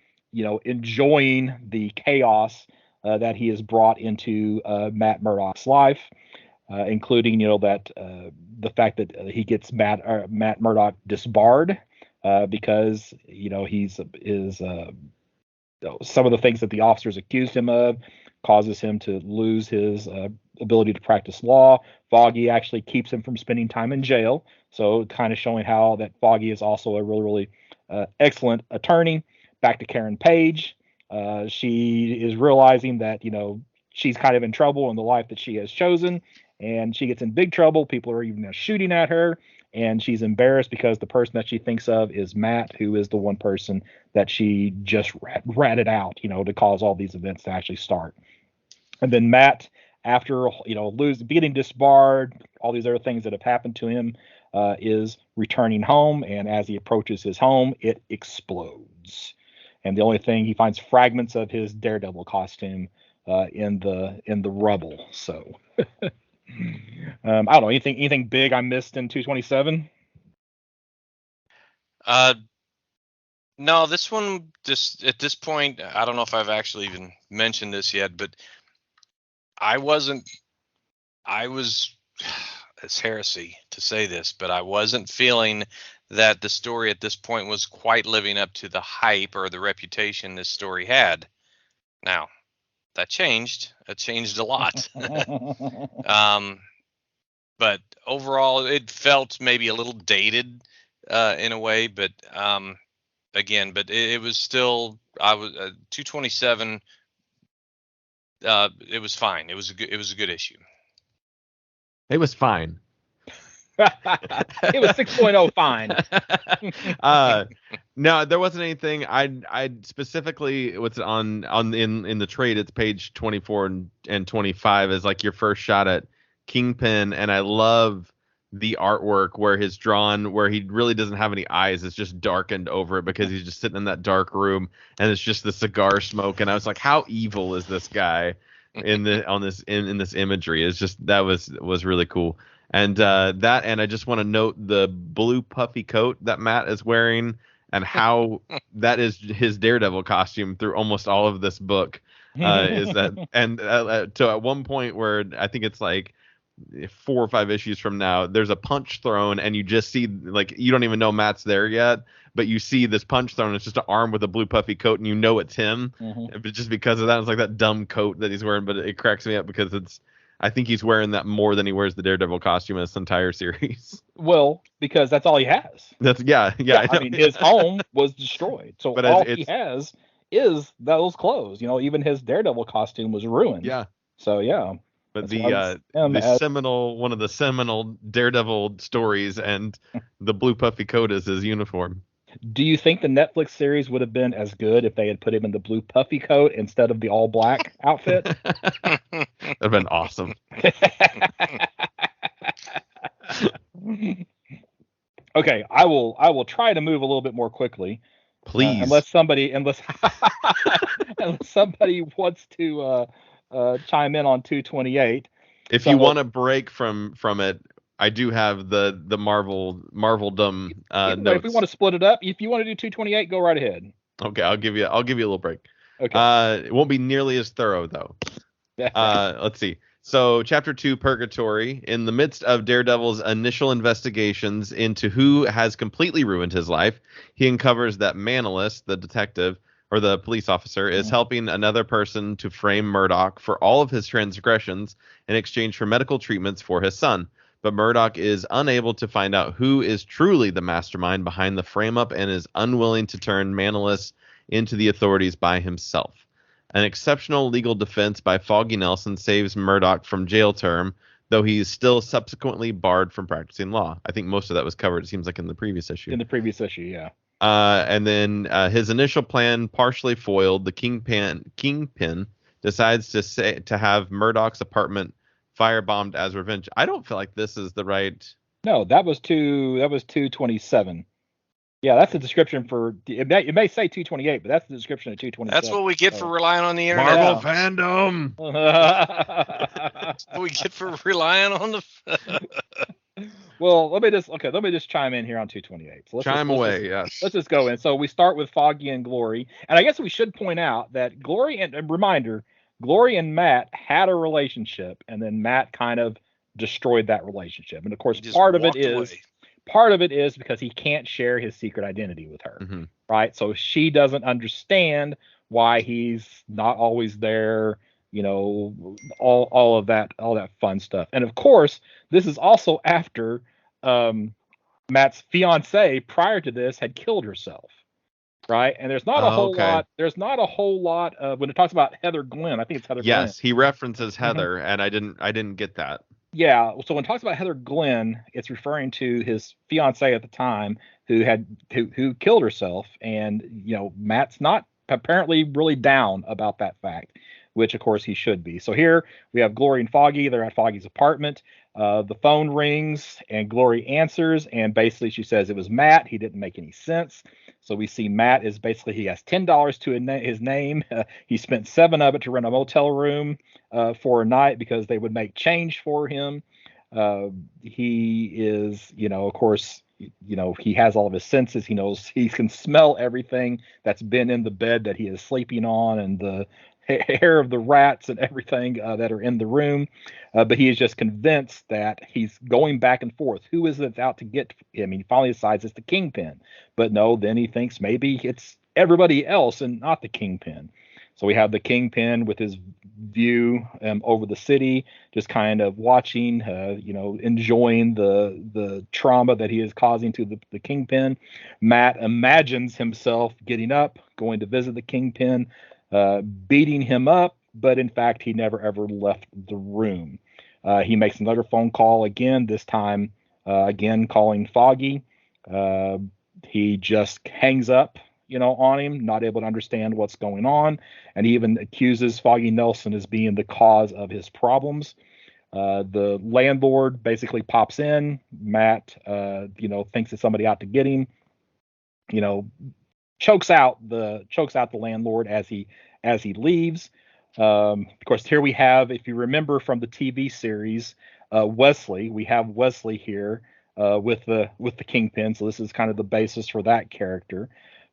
enjoying the chaos that he has brought into Matt Murdock's life, including, that the fact that he gets Matt Murdock disbarred because, he's some of the things that the officers accused him of causes him to lose his ability to practice law. Foggy actually keeps him from spending time in jail. So kind of showing how that Foggy is also a really, really excellent attorney. Back to Karen Page. She is realizing that, she's kind of in trouble in the life that she has chosen, and she gets in big trouble. People are even shooting at her, and she's embarrassed because the person that she thinks of is Matt, who is the one person that she just ratted out, to cause all these events to actually start. And then Matt, after, getting disbarred, all these other things that have happened to him, is returning home. And as he approaches his home, it explodes. And the only thing, he finds fragments of his Daredevil costume in the rubble. So I don't know, anything big I missed in 227? No, this one, just at this point, I don't know if I've actually even mentioned this yet, but it's heresy to say this, but I wasn't feeling that the story at this point was quite living up to the hype or the reputation this story had. Now, that changed. It changed a lot. But overall, it felt maybe a little dated in a way, but again, but it was still, 227. It was fine. It was a good issue. It was fine. It was 6.0 fine. No, there wasn't anything. I specifically, what's in the trade, it's page 24 and 25 is like your first shot at Kingpin, and I love the artwork where he really doesn't have any eyes. It's just darkened over it because he's just sitting in that dark room, and it's just the cigar smoke. And I was like, how evil is this guy in this imagery? It's just, that was really cool. And and I just want to note the blue puffy coat that Matt is wearing, and how that is his Daredevil costume through almost all of this book. Is that, and to at one point where I think it's like 4 or 5 issues from now, there's a punch thrown, and you just see, like, you don't even know Matt's there yet, but you see this punch thrown. It's just an arm with a blue puffy coat, and you know it's him. Mm-hmm. But just because of that, it's like that dumb coat that he's wearing. But it cracks me up because I think he's wearing that more than he wears the Daredevil costume in this entire series. Well, because that's all he has. Yeah. I mean, his home was destroyed, so but all he has is those clothes. Even his Daredevil costume was ruined. Yeah. So yeah. But one of the seminal Daredevil stories, and the blue puffy coat is his uniform. Do you think the Netflix series would have been as good if they had put him in the blue puffy coat instead of the all black outfit? That'd have been awesome. Okay, I will try to move a little bit more quickly. Please. Unless somebody wants to chime in on 228. If you want to break from it, I do have the Marveldom notes. If we want to split it up, if you want to do 228, go right ahead. Okay, I'll give you a little break. Okay. It won't be nearly as thorough though. Let's see. So, Chapter 2, Purgatory. In the midst of Daredevil's initial investigations into who has completely ruined his life, he uncovers that Manilus, the detective, or the police officer, is helping another person to frame Murdock for all of his transgressions in exchange for medical treatments for his son. but Murdoch is unable to find out who is truly the mastermind behind the frame-up and is unwilling to turn Manalus into the authorities by himself. An exceptional legal defense by Foggy Nelson saves Murdoch from jail term, though he is still subsequently barred from practicing law. I think most of that was covered, it seems like, in the previous issue. In the previous issue, yeah. And then his initial plan partially foiled. The Kingpin decides to have Murdoch's apartment firebombed as revenge. I don't feel like this is the right. No, that was 227. Yeah, that's the description for it may say 228, but that's the description of 227. That's what we get for relying on the internet. Marvel fandom. That's what we get for relying on the. Well, let me just chime in here on 228. So let's just go in. So we start with Foggy and Glory, and I guess we should point out that Glory and reminder, Glory and Matt had a relationship, and then Matt kind of destroyed that relationship. And of course, part of it is because he can't share his secret identity with her, right? So she doesn't understand why he's not always there, all of that fun stuff. And of course, this is also after Matt's fiance prior to this had killed herself, right? And there's not a whole lot. There's not a whole lot of when it talks about Heather Glenn. I think it's Heather Glenn. Yes, he references Heather, and I didn't get that. Yeah, so when it talks about Heather Glenn, it's referring to his fiance at the time who killed herself, and Matt's not apparently really down about that fact, which of course he should be. So here we have Glory and Foggy. They're at Foggy's apartment. The phone rings and Glory answers, and basically she says it was Matt. He didn't make any sense. So we see Matt is basically he has $10 to his name. He spent $7 of it to rent a motel room for a night because they would make change for him. He is, of course, he has all of his senses. He knows he can smell everything that's been in the bed that he is sleeping on, and the hair of the rats and everything that are in the room. But he is just convinced that he's going back and forth. Who is it out to get him? He finally decides it's the Kingpin. But no, then he thinks maybe it's everybody else and not the Kingpin. So we have the Kingpin with his view over the city, just kind of watching, enjoying the trauma that he is causing to the Kingpin. Matt imagines himself getting up, going to visit the Kingpin, beating him up, but in fact, he never ever left the room. He makes another phone call again, this time again calling Foggy. He just hangs up, on him, not able to understand what's going on, and he even accuses Foggy Nelson as being the cause of his problems. The landlord basically pops in. Matt, thinks that somebody out to get him. Chokes out the landlord as he leaves. Of course, here we have, if you remember from the TV series, Wesley. We have Wesley here with the Kingpin. So this is kind of the basis for that character.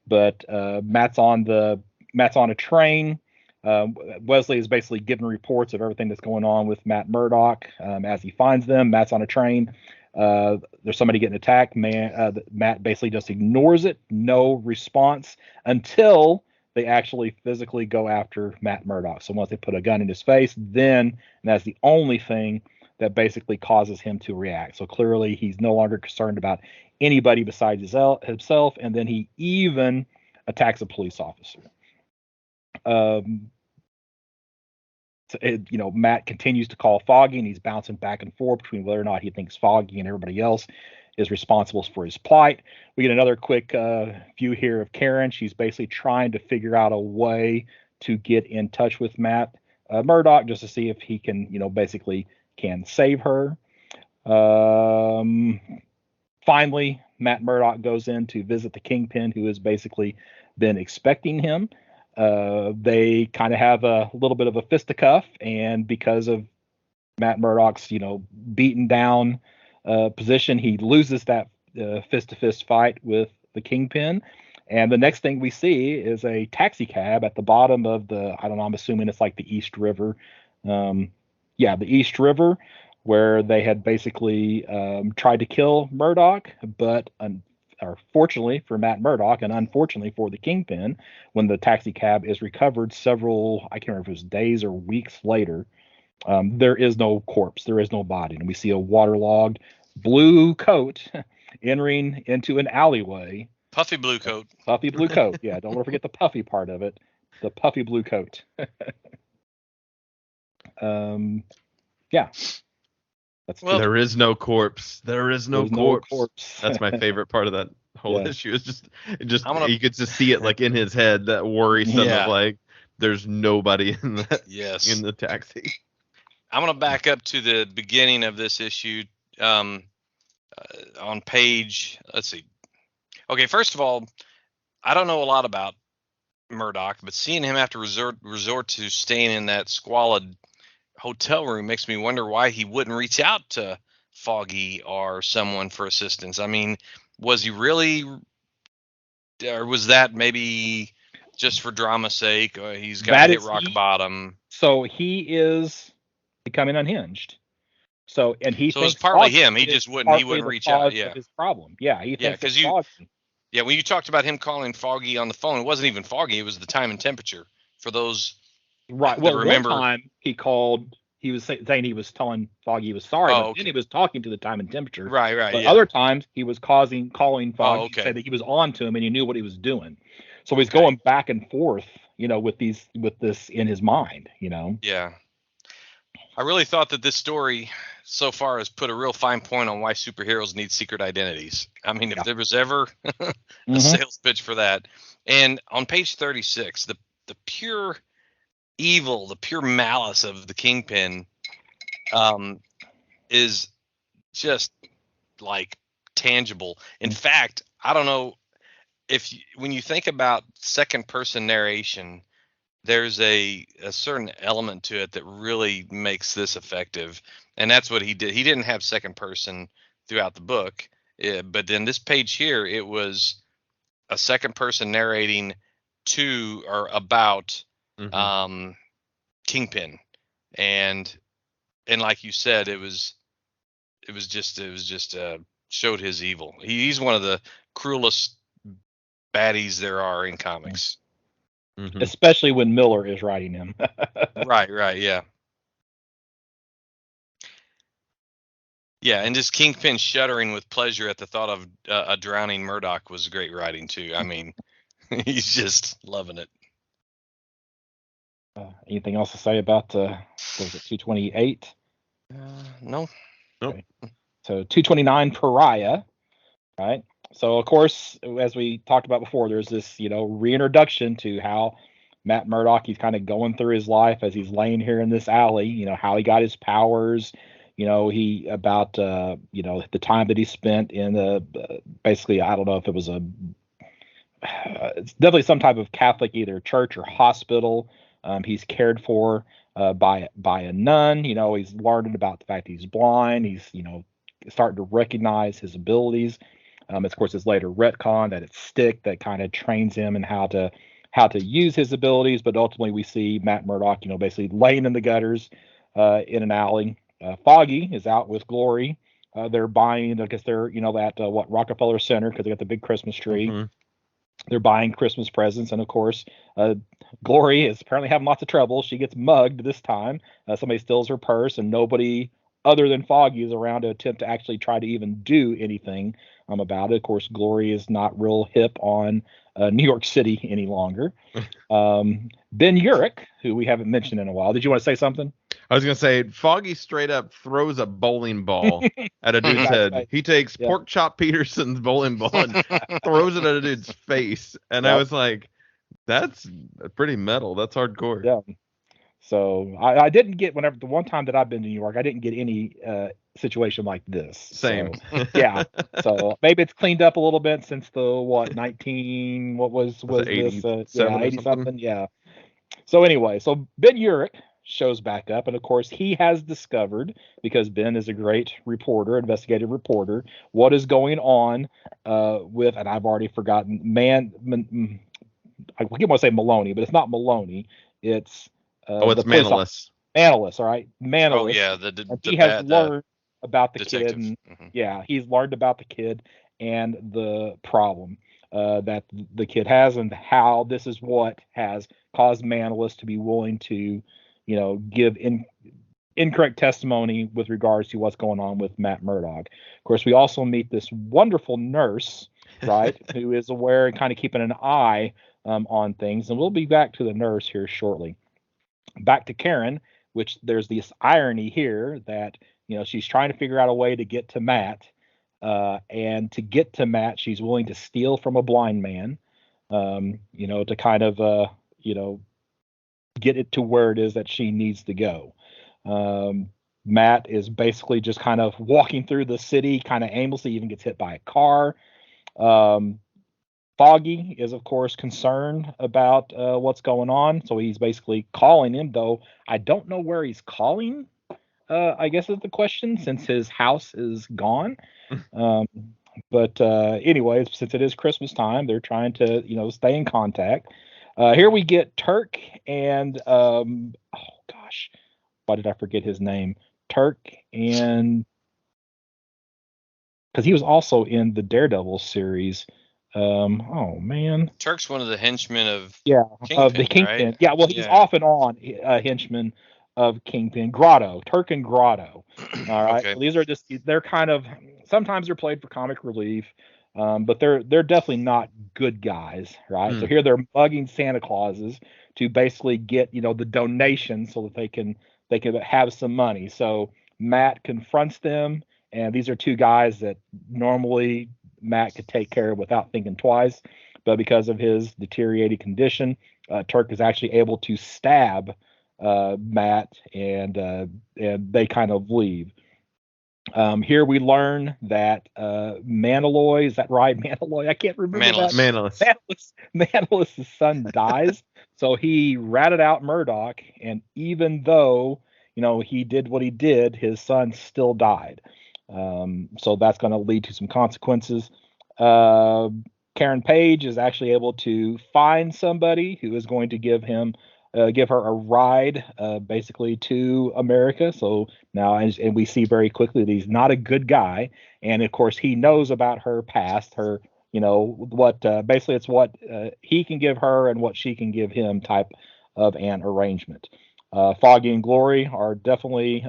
But Matt's on a train. Wesley is basically giving reports of everything that's going on with Matt Murdoch as he finds them. Matt's on a train. There's somebody getting attacked. Matt basically just ignores it. No response until they actually physically go after Matt Murdoch. So once they put a gun in his face, then and that's the only thing that basically causes him to react. So clearly he's no longer concerned about anybody besides himself. And then he even attacks a police officer. Matt continues to call Foggy, and he's bouncing back and forth between whether or not he thinks Foggy and everybody else is responsible for his plight. We get another quick view here of Karen. She's basically trying to figure out a way to get in touch with Matt Murdoch just to see if he can, basically can save her. Finally, Matt Murdoch goes in to visit the Kingpin, who has basically been expecting him. They kind of have a little bit of a fisticuff, and because of Matt Murdoch's, beaten down position, he loses that fist-to-fist fight with the Kingpin. And the next thing we see is a taxi cab at the bottom of I'm assuming it's like the East River. The East River, where they had basically tried to kill Murdoch, but fortunately for Matt Murdoch and unfortunately for the Kingpin, when the taxi cab is recovered I can't remember if it was days or weeks later, There is no corpse, there is no body, and we see a waterlogged blue coat entering into an alleyway. Puffy blue coat. Puffy blue coat. Yeah, don't want to forget the puffy part of it. The puffy blue coat. Yeah. Well, there is no corpse. There is no There's no corpse. corpse. That's my favorite part of that whole Yeah. issue. Is just I'm you could just see it like in his head, that worrisome Yeah. of like there's nobody in the yes. in the taxi. I'm going to back up to the beginning of this issue on page, let's see. Okay, first of all, I don't know a lot about Murdoch, but seeing him have to resort to staying in that squalid hotel room makes me wonder why he wouldn't reach out to Foggy or someone for assistance. I mean, was he really, or was that maybe just for drama's sake? He's got to hit rock bottom. So he is becoming unhinged. So, and he So thinks it's partly Foggy him. He is wouldn't partly the reach out. cause Yeah. of his problem. Yeah, he Yeah, thinks because it's Foggy. Yeah, when you talked about him calling Foggy on the phone, it wasn't even Foggy. It was the time and temperature. For those Right. that Well, remember, one time he called. He was saying he was telling Foggy he was sorry, Oh, but okay. then he was talking to the time and temperature. right, But yeah. other times he was calling Foggy okay. to say that he was on to him and he knew what he was doing. So he's Okay. going back and forth, with this in his mind, Yeah. I really thought that this story so far has put a real fine point on why superheroes need secret identities. I mean, if Yeah. there was ever a Mhm. sales pitch for that. And on page 36, the pure evil, the pure malice of the Kingpin is just like tangible. In fact, I don't know if when you think about second person narration, there's a certain element to it that really makes this effective, and that's what he did. He didn't have second person throughout the book, but then this page here, it was a second person narrating to or about Kingpin, and like you said, it was just showed his evil. He's one of the cruelest baddies there are in comics. Especially when Miller is writing him. Right, yeah. Yeah, and just Kingpin shuddering with pleasure at the thought of a drowning Murdoch was great writing too. I mean, he's just loving it. Anything else to say about was it 228? No. Okay. So 229 Pariah, right? So of course, as we talked about before, there's this reintroduction to how Matt Murdock, he's kind of going through his life as he's laying here in this alley. How he got his powers. He about the time that he spent in the basically, I don't know if it was it's definitely some type of Catholic either church or hospital. He's cared for by a nun. He's learning about the fact he's blind. He's starting to recognize his abilities. Of course, it's later retcon that it's Stick that kind of trains him in how to use his abilities. But ultimately, we see Matt Murdock, basically laying in the gutters in an alley. Foggy is out with Glory. They're buying, I guess they're at Rockefeller Center because they got the big Christmas tree. They're buying Christmas presents, and of course, Glory is apparently having lots of trouble. She gets mugged this time. Somebody steals her purse, and nobody other than Foggy is around to attempt to actually try to even do anything about it. Of course, Glory is not real hip on New York City any longer. Ben Urich, who we haven't mentioned in a while. Did you want to say something? I was gonna say Foggy straight up throws a bowling ball at a dude's head. He takes Pork Chop Peterson's bowling ball and throws it at a dude's face, and I was like, "That's pretty metal. That's hardcore." Yeah. So I didn't get the one time that I've been to New York, I didn't get any situation like this. Same. So, yeah. So maybe it's cleaned up a little bit since the 19 what was this 80 something. Yeah. So anyway, so Ben Urich shows back up, and of course he has discovered, because Ben is a great reporter, investigative reporter, what is going on with, and I've already forgotten, I want to say Maloney, but it's not Maloney. It's it's Manalus. Manalus, all right, Manalus. Oh yeah, he has learned about the kid. And, yeah, he's learned about the kid and the problem that the kid has, and how this is what has caused Manalus to be willing to, give incorrect testimony with regards to what's going on with Matt Murdock. Of course, we also meet this wonderful nurse, right, who is aware and kind of keeping an eye on things. And we'll be back to the nurse here shortly. Back to Karen, which there's this irony here that, she's trying to figure out a way to get to Matt. And to get to Matt, she's willing to steal from a blind man, to kind of, get it to where it is that she needs to go. Matt is basically just kind of walking through the city, kind of aimlessly, even gets hit by a car. Foggy is, of course, concerned about what's going on. So he's basically calling him, though I don't know where he's calling, I guess is the question, since his house is gone. But anyway, since it is Christmas time, they're trying to, stay in contact. Here we get Turk and, oh gosh, why did I forget his name? Turk and, because he was also in the Daredevil series. Oh man, Turk's one of the henchmen of of the Kingpin. right? Yeah, well, he's off and on a henchman of Kingpin. Grotto, Turk and Grotto. All right, Okay. so these are they're kind of, sometimes they're played for comic relief, but they're definitely not good guys, right? So here they're mugging Santa Clauses to basically get the donation so that they can have some money. So Matt confronts them, and these are two guys that normally Matt could take care of without thinking twice, but because of his deteriorating condition, Turk is actually able to stab Matt, and they kind of leave. Here we learn that Manaloy, is that right? Manaloy, I can't remember that. Manalus' son dies, so he ratted out Murdoch, and even though he did what he did, his son still died. So that's going to lead to some consequences. Karen Page is actually able to find somebody who is going to give her a ride, basically to America. So now, and we see very quickly that he's not a good guy, and of course he knows about her past, her, what basically it's what he can give her and what she can give him type of an arrangement. Foggy and Glory are definitely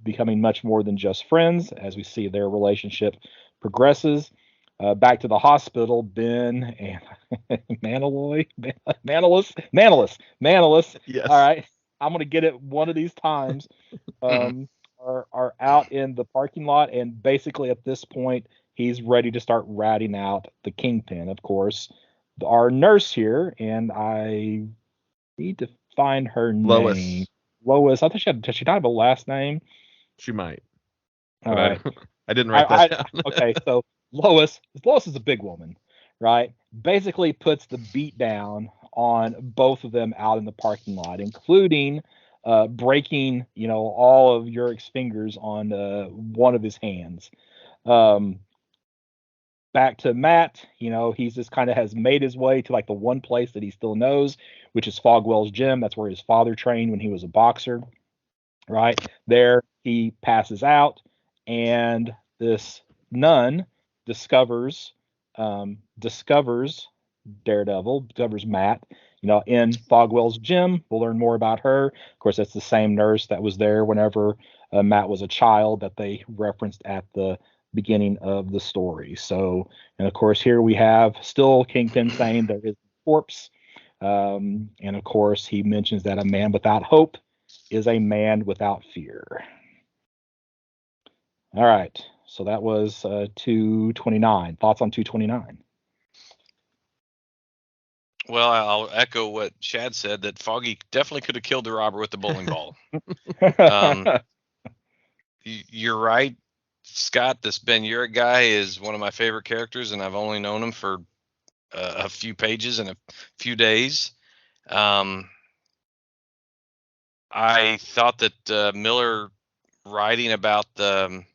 becoming much more than just friends as we see their relationship progresses. Back to the hospital, Ben and Manalus. Yes. All right, I'm gonna get it one of these times. Are out in the parking lot, and basically at this point, he's ready to start ratting out the Kingpin. Of course, our nurse here, and I need to find her name. Lois. I think she died of a last name. She might. All right. I didn't write that down. Okay, so Lois is a big woman, right? Basically puts the beat down on both of them out in the parking lot, including breaking, all of Yurik's fingers on one of his hands. Back to Matt, he's just kind of has made his way to like the one place that he still knows, which is Fogwell's gym. That's where his father trained when he was a boxer, right? There he passes out, and this nun discovers Daredevil, discovers Matt, in Fogwell's gym. We'll learn more about her. Of course, that's the same nurse that was there whenever Matt was a child that they referenced at the beginning of the story. So, and of course, here we have still Kingpin saying there is a corpse. And of course, he mentions that a man without hope is a man without fear. All right. So that was 229. Thoughts on 229? Well, I'll echo what Shad said, that Foggy definitely could have killed the robber with the bowling ball. You're right, Scott. This Ben Urich guy is one of my favorite characters, and I've only known him for a few pages and a few days. I thought that Miller writing about it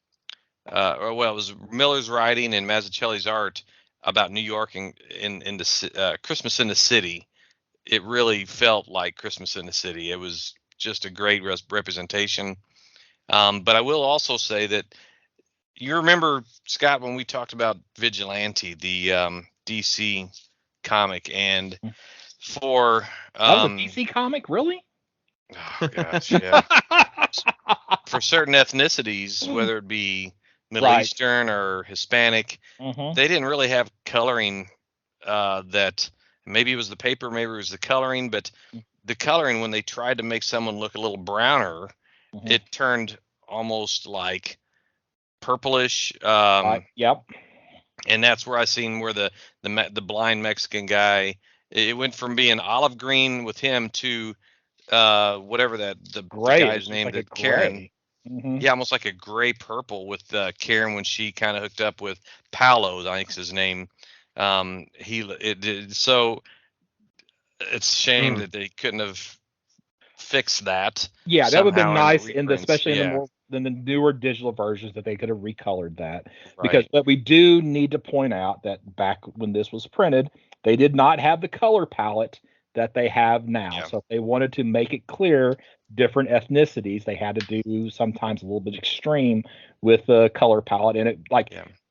was Miller's writing and Mazzucchelli's art about New York and in the Christmas in the City. It really felt like Christmas in the City. It was just a great representation. But I will also say that you remember, Scott, when we talked about Vigilante, the DC comic, and for that was a DC comic, really? Oh gosh, yeah. for certain ethnicities, whether it be Middle Right. Eastern or Hispanic, they didn't really have coloring that maybe it was the paper, maybe it was the coloring, but the coloring, when they tried to make someone look a little browner, it turned almost like purplish. Yep. And that's where I seen where the blind Mexican guy, it went from being olive green with him to whatever the Gray. guy's name, like that Karen. gray. Mm-hmm. Yeah, almost like a gray purple with Karen when she kind of hooked up with Paolo, I think's his name. So it's a shame that they couldn't have fixed that. Yeah, that would have been somehow nice reprints. in the newer digital versions, that they could have recolored that. Right. But we do need to point out that back when this was printed, they did not have the color palette that they have now. Yeah. So if they wanted to make it clear different ethnicities, they had to do sometimes a little bit extreme with the color palette. And it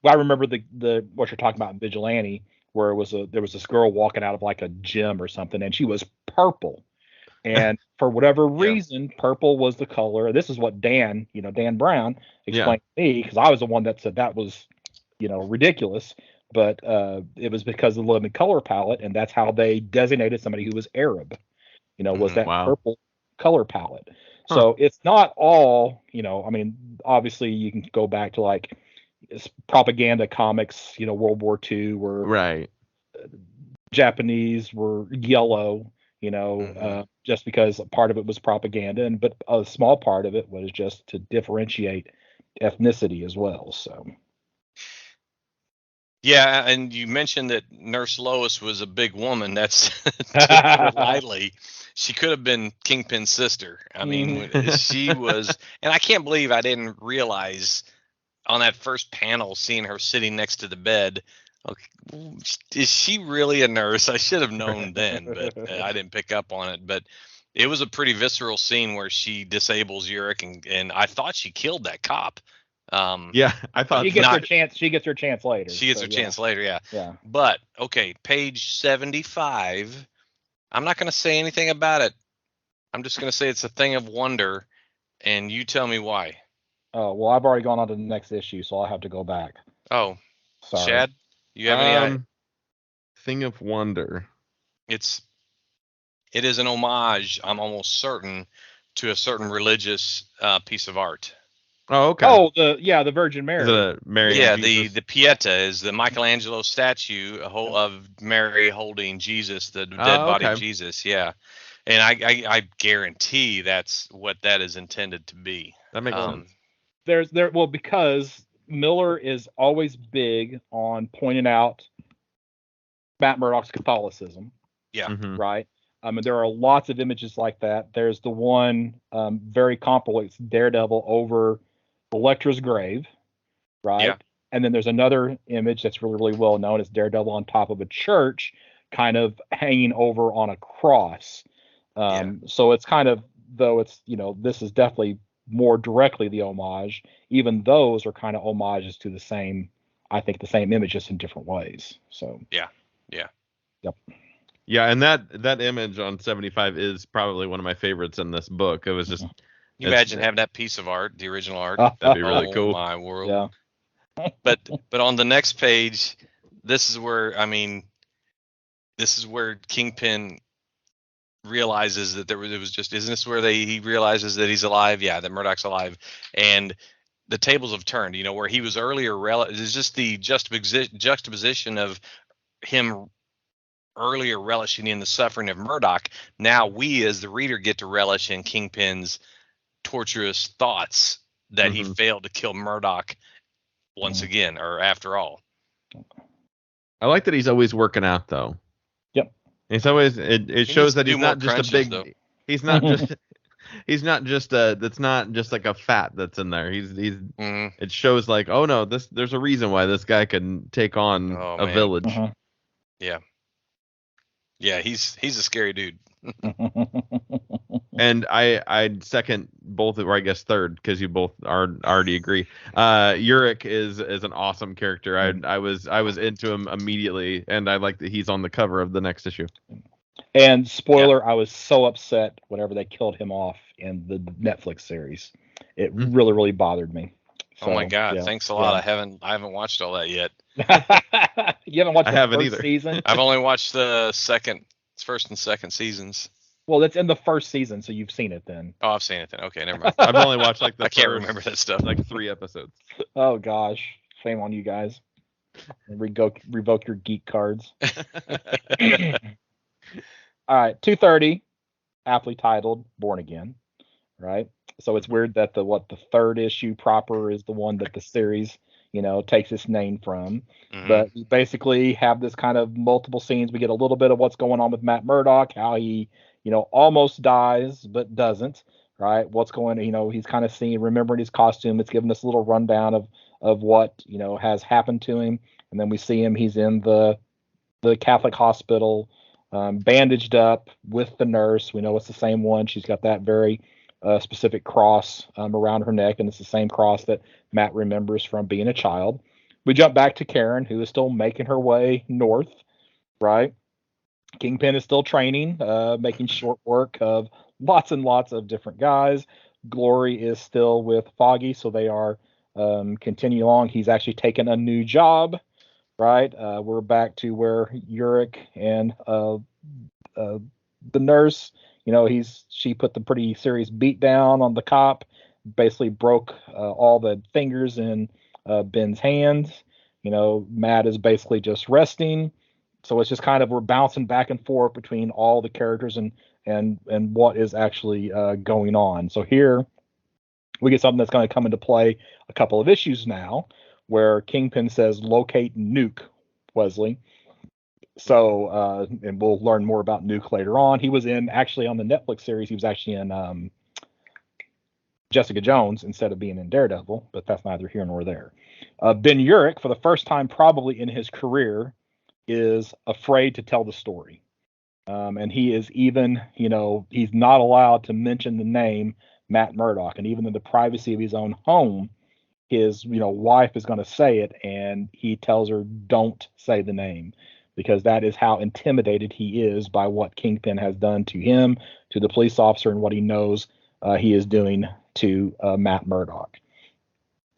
I remember the what you're talking about in Vigilante, where there was this girl walking out of like a gym or something, and she was purple. And for whatever reason, purple was the color. This is what Dan Brown explained to me, because I was the one that said that was, ridiculous. But it was because of the limited color palette, and that's how they designated somebody who was Arab. Was that purple color palette. So it's not all, I mean, obviously you can go back to like propaganda comics, World War II, where Japanese were yellow. Just because part of it was propaganda, but a small part of it was just to differentiate ethnicity as well. So, yeah, and you mentioned that Nurse Lois was a big woman. That's lightly. She could have been Kingpin's sister. I mean, she was, and I can't believe I didn't realize on that first panel, seeing her sitting next to the bed. Okay, is she really a nurse? I should have known then, but I didn't pick up on it. But it was a pretty visceral scene where she disables Urich, and I thought she killed that cop. I thought she gets her chance. She gets her chance later. She gets her chance later, yeah. Yeah. But okay, page 75. I'm not going to say anything about it. I'm just going to say it's a thing of wonder, and you tell me why. Oh well, I've already gone on to the next issue, so I'll have to go back. Oh, sorry, Chad. You have any thing of wonder? It is an homage, I'm almost certain, to a certain religious piece of art. Oh, okay. Oh, the Virgin Mary. Is it a Mary? Yeah, the Pieta is the Michelangelo statue of Mary holding Jesus, the dead body of Jesus. Yeah, and I guarantee that's what that is intended to be. That makes sense. Because Miller is always big on pointing out Matt Murdock's Catholicism. Yeah. Right. There are lots of images like that. There's the one very comparable. It's Daredevil over Elektra's grave, right? Yeah. And then there's another image that's really, really well known. It's Daredevil on top of a church, kind of hanging over on a cross. So it's kind of, though it's, this is definitely more directly the homage. Even those are kind of homages to the same image, just in different ways. So yeah. Yep. Yeah, and that image on 75 is probably one of my favorites in this book. It was just. You imagine having that piece of art, the original art. That'd be really cool. My world. Yeah. But on the next page, this is where Kingpin realizes that it was just, isn't this where he realizes that he's alive? Yeah, that Murdock's alive, and the tables have turned. Where he was earlier, it's just the juxtaposition of him earlier relishing in the suffering of Murdock. Now we, as the reader, get to relish in Kingpin's torturous thoughts that he failed to kill Murdock once again, or after all. I like that he's always working out, though. Yep. It's always it shows that he's not just a big. Though. He's not just. He's not just that's not just like a fat that's in there. He's It shows like, oh no, there's a reason why this guy can take on a village. Yeah. Yeah, he's a scary dude. And I'd second both, or I guess third, because you both already agree. Urich is an awesome character. I was into him immediately, and I like that he's on the cover of the next issue. And spoiler, I was so upset whenever they killed him off in the Netflix series. It really, really bothered me. Oh my So, God! yeah, Thanks a lot. I haven't watched all that yet. You haven't watched I the haven't first either. season? I've only watched the first and second seasons. Well, it's in the first season, so you've seen it then. Oh, I've seen it then. Okay, never mind. I've only watched like the I can't first, remember that stuff. like 3 episodes. Oh gosh, shame on you guys. Revoke your geek cards. All right, 230, aptly titled "Born Again." Right. So it's weird that the third issue proper is the one that the series, takes its name from. Mhm. But we basically have this kind of multiple scenes. We get a little bit of what's going on with Matt Murdock, how he, almost dies but doesn't. Right. What's going, he's kind of remembering his costume. It's giving us a little rundown of what, has happened to him. And then we see him. He's in the Catholic hospital, bandaged up with the nurse. We know it's the same one. She's got that very specific cross around her neck, and it's the same cross that Matt remembers from being a child. We jump back to Karen, who is still making her way north, right? Kingpin is still training, making short work of lots and lots of different guys. Glory is still with Foggy, so they are continuing along. He's actually taken a new job, right? We're back to where Urich and the nurse, she put the pretty serious beat down on the cop, basically broke all the fingers in Ben's hands. Matt is basically just resting. So it's just kind of, we're bouncing back and forth between all the characters and what is actually going on. So here we get something that's going to come into play a couple of issues now, where Kingpin says, "Locate Nuke, Wesley." So, and we'll learn more about Nuke later on. He was actually on the Netflix series. He was actually in Jessica Jones instead of being in Daredevil, but that's neither here nor there. Ben Urich, for the first time probably in his career, is afraid to tell the story. And he is even, he's not allowed to mention the name Matt Murdock. And even in the privacy of his own home, his, wife is going to say it, and he tells her, don't say the name, because that is how intimidated he is by what Kingpin has done to him, to the police officer, and what he knows he is doing to Matt Murdock.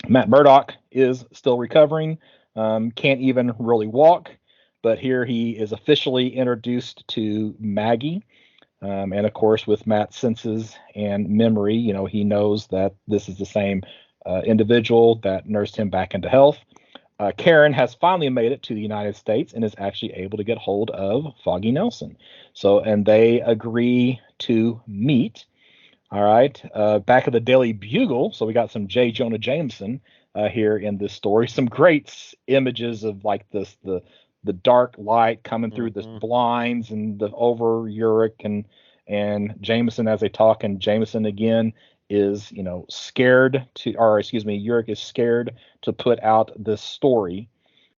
Matt Murdock is still recovering, can't even really walk, but here he is officially introduced to Maggie. And of course, with Matt's senses and memory, he knows that this is the same individual that nursed him back into health. Karen has finally made it to the United States and is actually able to get hold of Foggy Nelson. So, and they agree to meet. All right. Back at the Daily Bugle. So we got some J. Jonah Jameson here in this story. Some great images of like the dark light coming through the blinds and the over Urich and Jameson as they talk. And Jameson again is, scared to, or excuse me, Urich is scared to put out this story.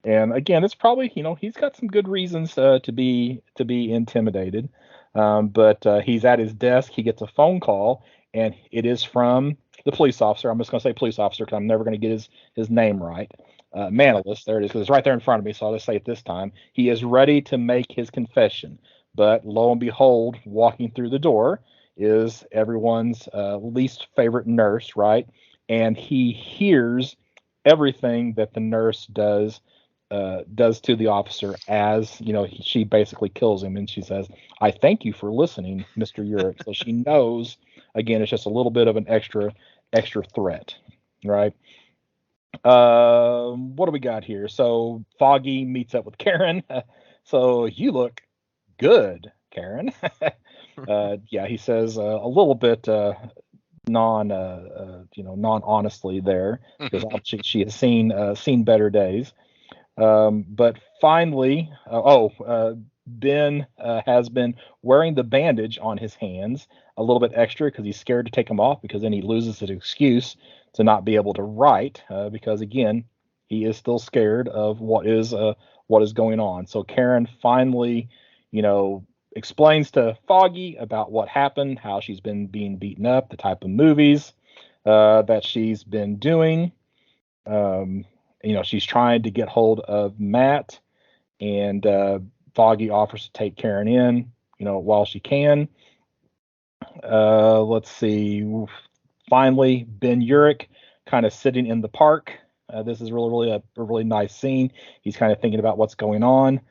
And again, it's probably, he's got some good reasons to be intimidated. But he's at his desk. He gets a phone call, and it is from the police officer. I'm just going to say police officer because I'm never going to get his name right. Manalus, there it is, because it's right there in front of me, so I'll just say it this time. He is ready to make his confession. But lo and behold, walking through the door is everyone's least favorite nurse, right? And he hears everything that the nurse does to the officer as, she basically kills him. And she says, "I thank you for listening, Mr. Urich." So she knows, again, it's just a little bit of an extra threat, right? What do we got here? So Foggy meets up with Karen. So you look good, Karen. Yeah, he says a little bit non honestly there, because she has seen better days. But finally, Ben has been wearing the bandage on his hands a little bit extra because he's scared to take them off, because then he loses his excuse to not be able to write, because again, he is still scared of what is going on. So Karen finally, explains to Foggy about what happened, how she's been being beaten up, the type of movies that she's been doing. She's trying to get hold of Matt, and Foggy offers to take Karen in, while she can. Let's see. Finally, Ben Urich kind of sitting in the park. This is really a really nice scene. He's kind of thinking about what's going on.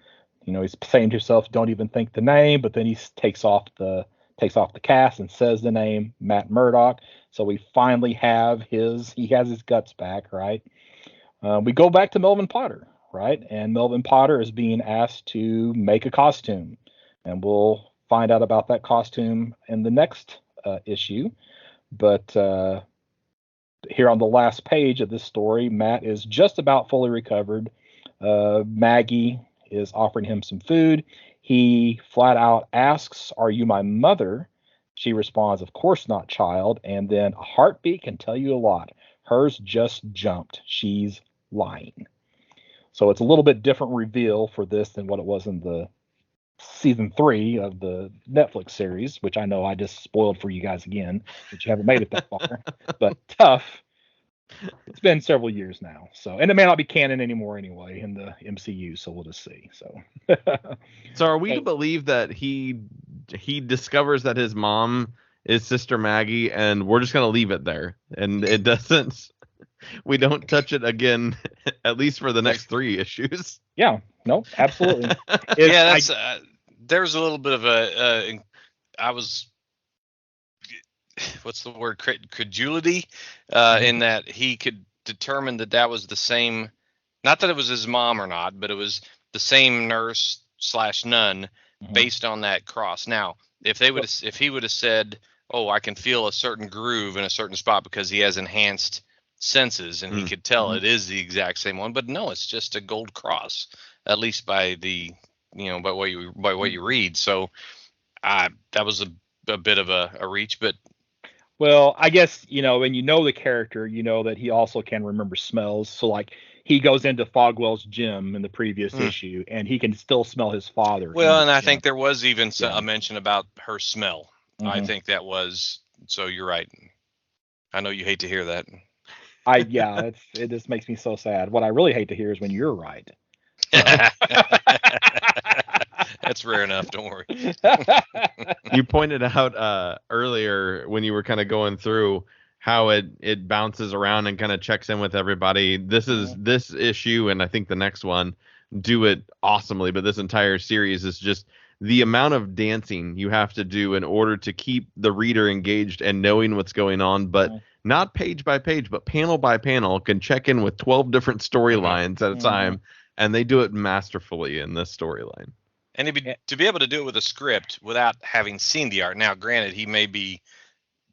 He's saying to himself, "Don't even think the name," but then he takes off the cast and says the name Matt Murdock. So we finally he has his guts back, right? We go back to Melvin Potter, right? And Melvin Potter is being asked to make a costume, and we'll find out about that costume in the next issue. But here on the last page of this story, Matt is just about fully recovered. Maggie is offering him some food. He flat out asks, "Are you my mother?" She responds, "Of course not, child." And then a heartbeat can tell you a lot. Hers just jumped. She's lying. So it's a little bit different reveal for this than what it was in the season 3 of the Netflix series, which I know I just spoiled for you guys again, but you haven't made it that far. But tough. It's been several years now, and it may not be canon anymore anyway in the MCU, so we'll just see. So are we to believe that he discovers that his mom is Sister Maggie, and we're just gonna leave it there, and it doesn't? We don't touch it again, at least for the next 3 issues. Yeah, no, absolutely. Yeah, that's there's a little bit of I was, what's the word, credulity, in that he could determine that was the same, not that it was his mom or not, but it was the same nurse / nun based on that cross. Now, if he would have said, "Oh, I can feel a certain groove in a certain spot because he has enhanced senses and he could tell it is the exact same one," but no, it's just a gold cross, at least by the by what you read. So that was a bit of a reach, but well, I guess when the character, that he also can remember smells. So like he goes into Fogwell's gym in the previous issue and he can still smell his father. Well, and I think there was even a mention about her smell. I think that was, so you're right. I know you hate to hear that. It just makes me so sad. What I really hate to hear is when you're right. That's rare enough. Don't worry. You pointed out earlier when you were kind of going through how it bounces around and kind of checks in with everybody. This issue, and I think the next one do it awesomely, but this entire series is just the amount of dancing you have to do in order to keep the reader engaged and knowing what's going on, but not page by page, but panel by panel, can check in with 12 different storylines at a time, and they do it masterfully in this storyline. And to be able to do it with a script without having seen the art. Now, granted, he may be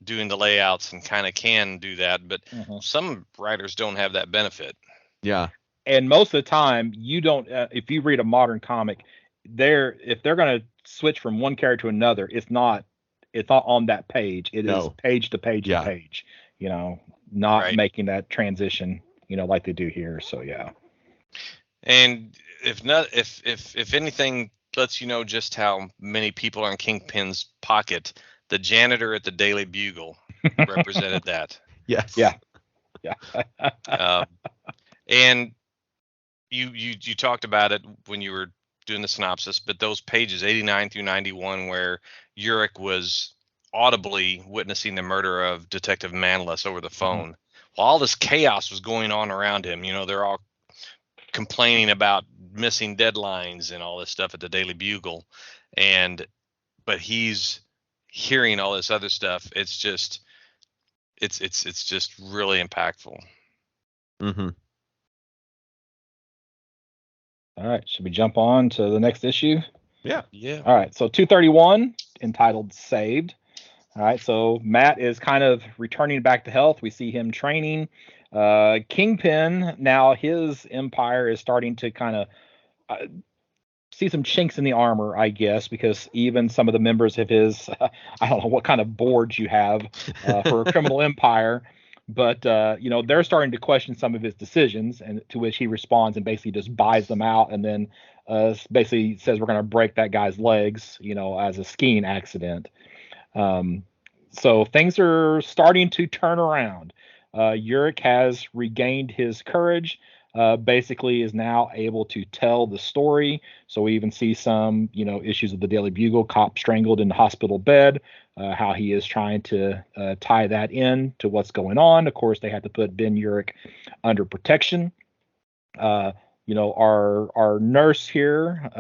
doing the layouts and kind of can do that, but some writers don't have that benefit. Yeah. And most of the time, you don't. If you read a modern comic, if they're going to switch from one character to another, it's not on that page. It is page to page to page. Not making that transition. Like they do here. So yeah. And if anything lets you know just how many people are in Kingpin's pocket, the janitor at the Daily Bugle represented that. Yes. Yeah. And you talked about it when you were doing the synopsis, but those pages 89 through 91 where Urich was audibly witnessing the murder of Detective Manless over the phone, while all this chaos was going on around him, they're all complaining about missing deadlines and all this stuff at the Daily Bugle, but he's hearing all this other stuff. It's just really impactful. All right, should we jump on to the next issue? Yeah. All right, so 231, entitled Saved. All right, so Matt is kind of returning back to health. We see him training. Kingpin, now his empire is starting to kind of see some chinks in the armor, I guess, because even some of the members of his, I don't know what kind of boards you have for a criminal empire, but they're starting to question some of his decisions, and to which he responds and basically just buys them out, and then basically says we're going to break that guy's legs, as a skiing accident. So things are starting to turn around. Urich has regained his courage. basically is now able to tell the story. So we even see some, issues of the Daily Bugle, cop strangled in the hospital bed, how he is trying to tie that in to what's going on. Of course, they had to put Ben Urich under protection. Our nurse here,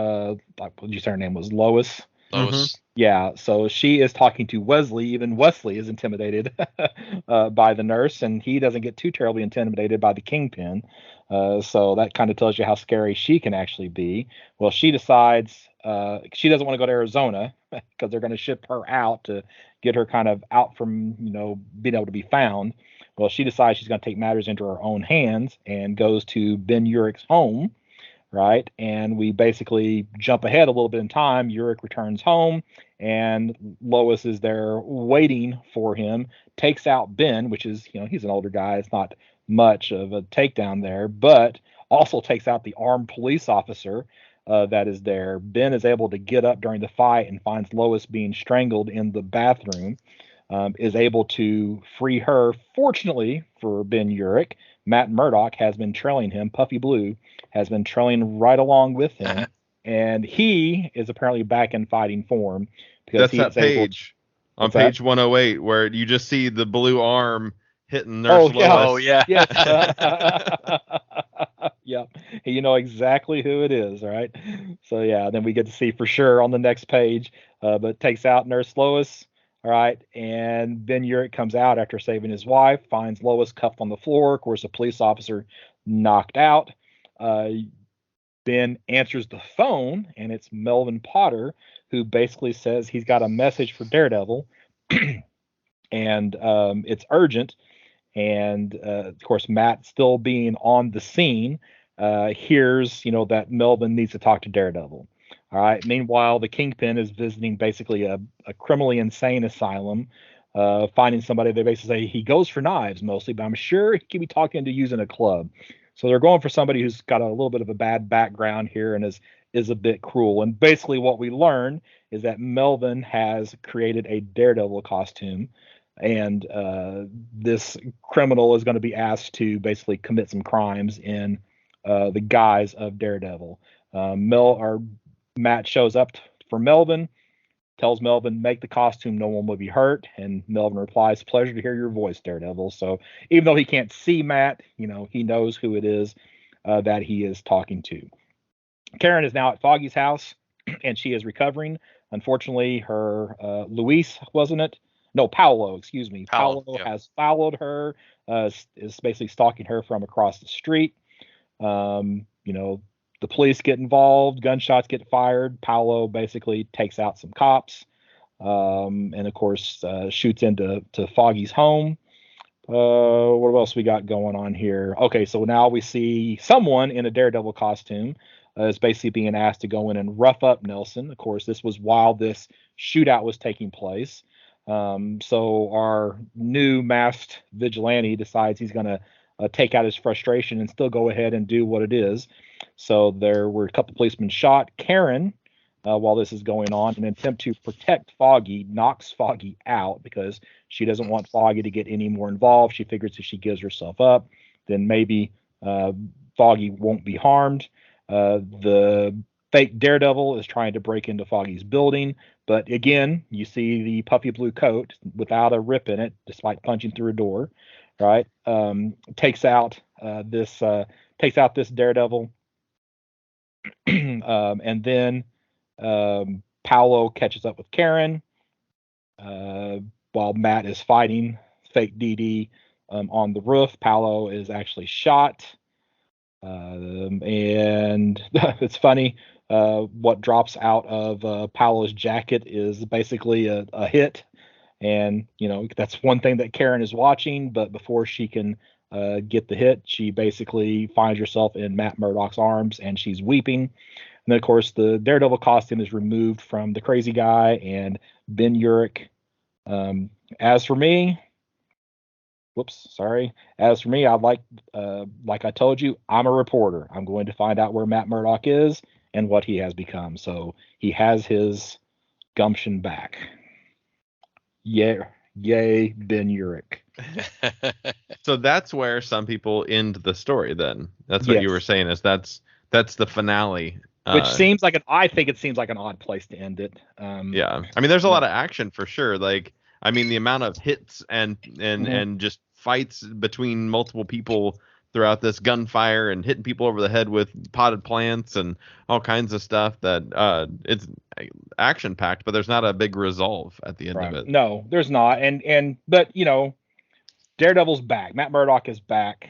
what did you say her name was? Lois. Lois. Yeah, so she is talking to Wesley. Even Wesley is intimidated by the nurse, and he doesn't get too terribly intimidated by the Kingpin. So that kind of tells you how scary she can actually be. Well, she decides she doesn't want to go to Arizona because they're going to ship her out to get her kind of out from, being able to be found. Well, she decides she's going to take matters into her own hands and goes to Ben Urich's home, right? And we basically jump ahead a little bit in time. Urich returns home, and Lois is there waiting for him, takes out Ben, which is, he's an older guy. It's not much of a takedown there, but also takes out the armed police officer that is there. Ben is able to get up during the fight and finds Lois being strangled in the bathroom. Is able to free her. Fortunately for Ben Urich, Matt Murdock has been trailing him. Puffy Blue has been trailing right along with him, and he is apparently back in fighting form because that's that page on page 108 where you just see the blue arm hitting Nurse Lois. Oh yeah. Yes. Yep. You know exactly who it is, right? So yeah, then we get to see for sure on the next page, but takes out Nurse Lois. All right, and Ben Urich comes out after saving his wife, finds Lois cuffed on the floor. Of course, a police officer knocked out. Ben answers the phone, and it's Melvin Potter, who basically says he's got a message for Daredevil, and it's urgent. And of course, Matt, still being on the scene, hears that Melvin needs to talk to Daredevil. All right. Meanwhile, the Kingpin is visiting basically a criminally insane asylum, finding somebody. They basically say he goes for knives mostly, but I'm sure he could be talking to using a club. So they're going for somebody who's got a little bit of a bad background here and is a bit cruel. And basically what we learn is that Melvin has created a Daredevil costume, and this criminal is going to be asked to basically commit some crimes in the guise of Daredevil. Matt shows up for Melvin, tells Melvin, make the costume, no one will be hurt. And Melvin replies, pleasure to hear your voice, Daredevil. So even though he can't see Matt, he knows who it is that he is talking to. Karen is now at Foggy's house, and she is recovering. Unfortunately, her Luis, wasn't it? No, Paolo, excuse me. Paolo has followed her, is basically stalking her from across the street. The police get involved, gunshots get fired. Paolo basically takes out some cops, and of course shoots into Foggy's home. What else we got going on here? Okay, so now we see someone in a Daredevil costume is basically being asked to go in and rough up Nelson. Of course, this was while this shootout was taking place. So our new masked vigilante decides he's going to take out his frustration and still go ahead and do what it is. So there were a couple policemen shot. Karen, while this is going on, in an attempt to protect Foggy, knocks Foggy out because she doesn't want Foggy to get any more involved. She figures if she gives herself up, then maybe Foggy won't be harmed. The fake Daredevil is trying to break into Foggy's building, but again, you see the puffy blue coat without a rip in it, despite punching through a door. Right? Takes out this Daredevil, and then Paolo catches up with Karen while Matt is fighting fake DD on the roof. Paolo is actually shot, and it's funny. What drops out of Paolo's jacket is basically a hit. And, that's one thing that Karen is watching, but before she can get the hit, she basically finds herself in Matt Murdock's arms and she's weeping. And then, of course, the Daredevil costume is removed from the crazy guy and Ben Urich. As for me, I'd like I told you, I'm a reporter. I'm going to find out where Matt Murdock is and what he has become. So he has his gumption back. Yeah, Yay, Ben Urich. So that's where some people end the story. Then that's what you were Yes. saying, is that's the finale. Which seems like I think it seems like an odd place to end it. Yeah, I mean, there's a lot of action for sure. Like, I mean, the amount of hits and just fights between multiple people throughout this, gunfire and hitting people over the head with potted plants and all kinds of stuff, that it's action packed, but there's not a big resolve at the end of it. No, there's not. But Daredevil's back. Matt Murdock is back.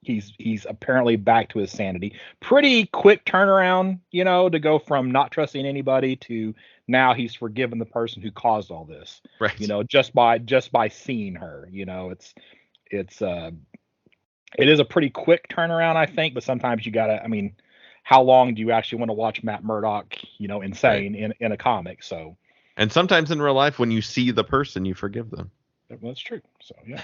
He's apparently back to his sanity. Pretty quick turnaround, to go from not trusting anybody to now he's forgiven the person who caused all this. Right. Just by seeing her. It is a pretty quick turnaround, I think, but sometimes you gotta. I mean, how long do you actually want to watch Matt Murdock, insane right. in a comic? So. And sometimes in real life, when you see the person, you forgive them. That's true. So yeah.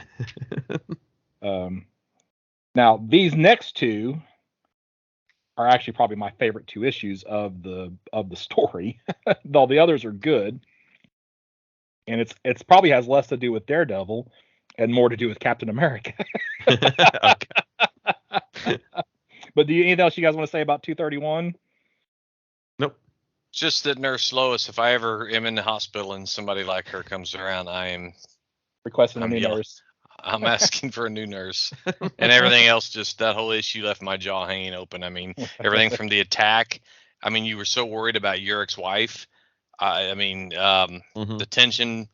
Now these next two are actually probably my favorite two issues of the story. Though the others are good, and it's probably has less to do with Daredevil and more to do with Captain America. But anything else you guys want to say about 231? Nope. Just that Nurse Lois, if I ever am in the hospital and somebody like her comes around, I am requesting a new nurse. I'm asking for a new nurse. And everything else, just that whole issue left my jaw hanging open. I mean, everything from the attack. I mean, you were so worried about Urich's wife. The tension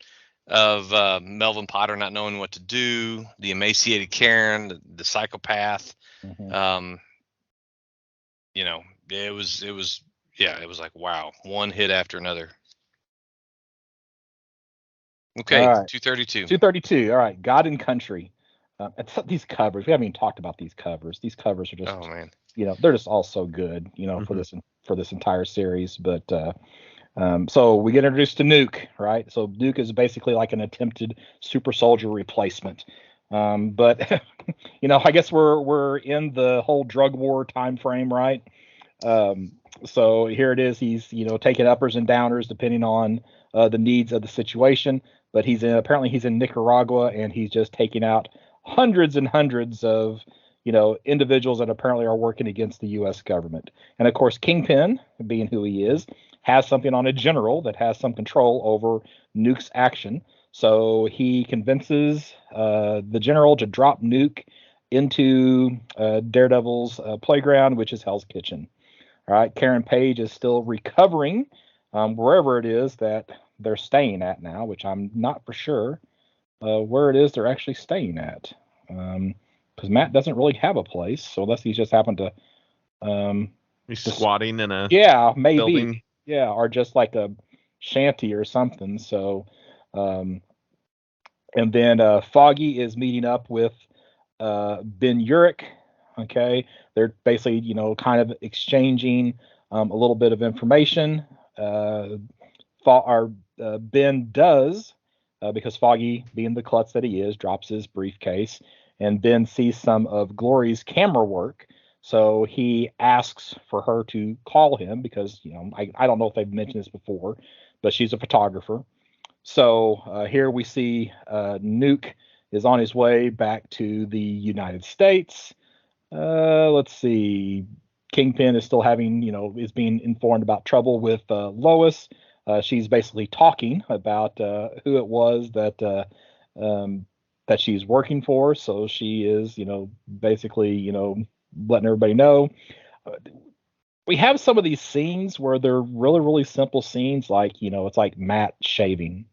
of Melvin Potter not knowing what to do, the emaciated Karen, the psychopath. It was like, wow, one hit after another. Okay, right. 232. 232. All right, God and Country. These covers, we haven't even talked about these covers. These covers are just, oh man, they're just all so good, for this entire series. But so we get introduced to Nuke, right? So Nuke is basically like an attempted super soldier replacement. But I guess we're in the whole drug war time frame, right? So here it is. He's taking uppers and downers depending on the needs of the situation. But apparently he's in Nicaragua, and he's just taking out hundreds and hundreds of individuals that apparently are working against the U.S. government. And of course, Kingpin, being who he is, has something on a general that has some control over Nuke's action. So he convinces the general to drop Nuke into Daredevil's playground, which is Hell's Kitchen. All right, Karen Page is still recovering wherever it is that they're staying at now, which I'm not for sure where it is they're actually staying at. Because Matt doesn't really have a place, so unless he's just happened to he's squatting in a maybe building. Or just like a shanty or something. So and then Foggy is meeting up with Ben Urich. Okay, they're basically kind of exchanging a little bit of information. Ben does, because Foggy, being the klutz that he is, drops his briefcase, and Ben sees some of Glory's camera work. So he asks for her to call him because, I don't know if they've mentioned this before, but she's a photographer. So here we see Nuke is on his way back to the United States. Let's see. Kingpin is still is being informed about trouble with Lois. She's basically talking about who it was that she's working for. So she is, basically, letting everybody know. We have some of these scenes where they're really, really simple scenes, like, it's like Matt shaving.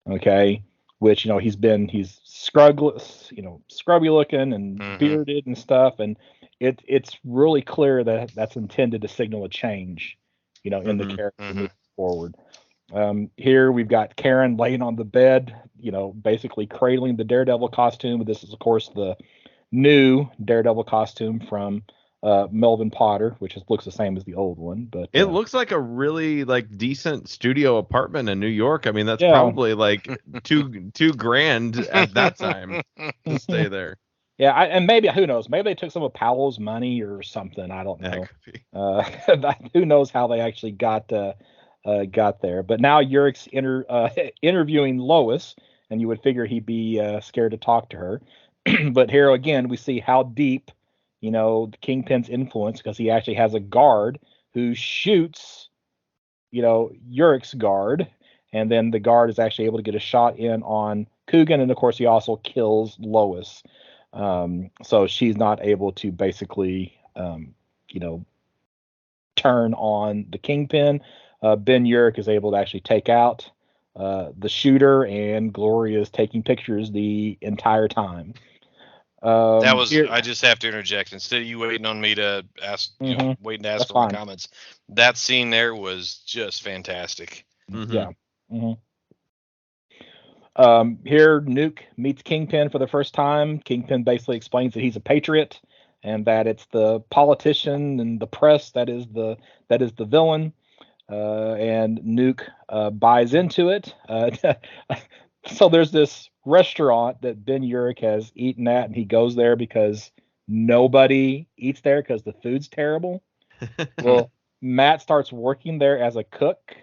Okay. Which, he's scrubby looking and bearded and stuff. And it's really clear that that's intended to signal a change, in the character moving forward. Here we've got Karen laying on the bed, basically cradling the Daredevil costume. This is, of course, the new Daredevil costume from Melvin Potter, which looks the same as the old one. But it looks like a really decent studio apartment in New York. I mean, that's probably like two grand at that time to stay there. Yeah, and maybe, who knows? Maybe they took some of Powell's money or something. I don't know. Who knows how they actually got there? But now Urich's interviewing Lois, and you would figure he'd be scared to talk to her. But here again, we see how deep, the Kingpin's influence, because he actually has a guard who shoots, Urich's guard, and then the guard is actually able to get a shot in on Coogan, and of course he also kills Lois. So she's not able to basically, turn on the Kingpin. Ben Urich is able to actually take out the shooter, and Gloria is taking pictures the entire time. I just have to interject. Instead of you waiting on me to ask, waiting to ask for my comments, that scene there was just fantastic. Mm-hmm. Yeah. Mm-hmm. Here, Nuke meets Kingpin for the first time. Kingpin basically explains that he's a patriot and that it's the politician and the press that is the villain. And Nuke buys into it. So there's this restaurant that Ben Urich has eaten at, and he goes there because nobody eats there because the food's terrible. Well, Matt starts working there as a cook,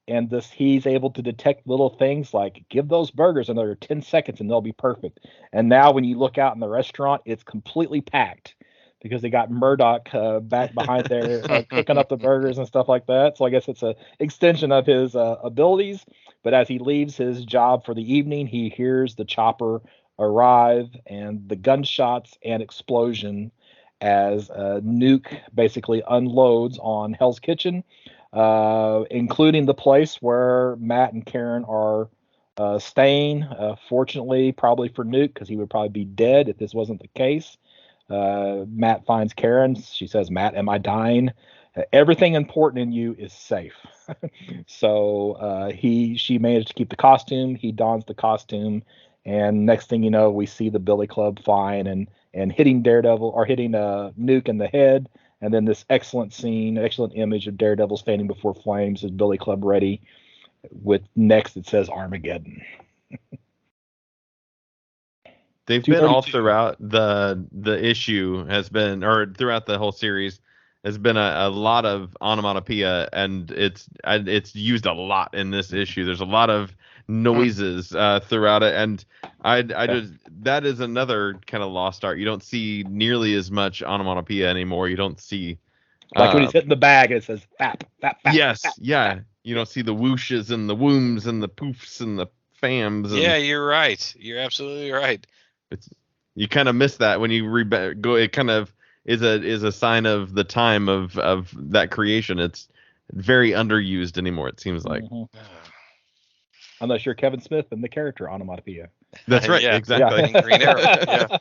and he's able to detect little things like give those burgers another 10 seconds and they'll be perfect. And now when you look out in the restaurant, it's completely packed because they got Murdoch back behind there cooking up the burgers and stuff like that. So I guess it's an extension of his abilities. But as he leaves his job for the evening, he hears the chopper arrive and the gunshots and explosion as Nuke basically unloads on Hell's Kitchen, including the place where Matt and Karen are staying. Fortunately, probably for Nuke, because he would probably be dead if this wasn't the case. Matt finds Karen. She says, "Matt, am I dying? Everything important in you is safe." So she managed to keep the costume. He dons the costume, and next thing you know, we see the Billy Club flying and hitting Daredevil, or hitting Nuke in the head. And then this excellent image of Daredevil standing before flames, his Billy Club ready. With next it says Armageddon. They've been all throughout the issue has been, or throughout the whole series, has been a lot of onomatopoeia, and it's used a lot in this issue. There's a lot of noises throughout it, and that is another kind of lost art. You don't see nearly as much onomatopoeia anymore. You don't see like when he's hitting the bag and it says fap, fap, fap. Yes, fap, yeah. Fap. You don't see the whooshes and the whooms and the poofs and the fams. And yeah, you're right. You're absolutely right. You kind of miss that when you go. It kind of is a sign of the time of that creation. It's very underused anymore, it seems like. Mm-hmm. Unless you're Kevin Smith and the character onomatopoeia. That's right. Yeah, exactly. Yeah. Green Arrow. Yeah.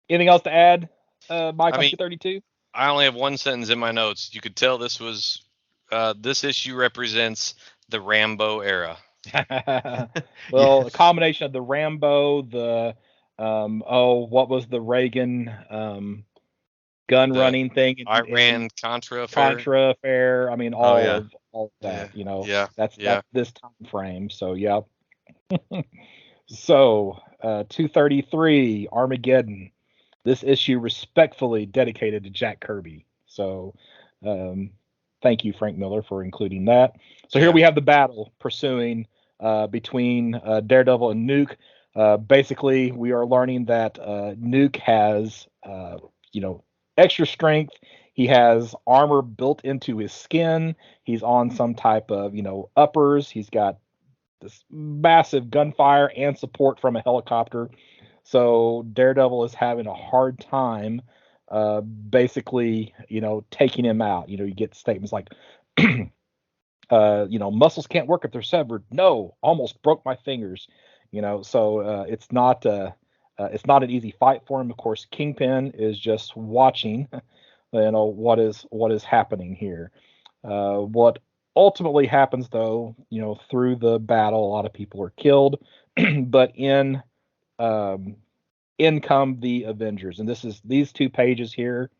Anything else to add, Mike, on 232? I only have one sentence in my notes. You could tell this was this issue represents the Rambo era. Well, yes. A combination of the Rambo, the what was the Reagan gun running thing? Contra affair. I mean, all of that. Yeah. That's this time frame. So yeah. So 233 Armageddon. This issue respectfully dedicated to Jack Kirby. So thank you, Frank Miller, for including that. So here we have the battle pursuing between Daredevil and Nuke. Basically, we are learning that Nuke has, extra strength. He has armor built into his skin. He's on some type of, uppers. He's got this massive gunfire and support from a helicopter. So Daredevil is having a hard time basically, taking him out. You get statements like, muscles can't work if they're severed. No, almost broke my fingers. So it's not an easy fight for him. Of course, Kingpin is just watching, what is happening here. What ultimately happens, though, through the battle, a lot of people are killed, but in come the Avengers, and these 2 pages here,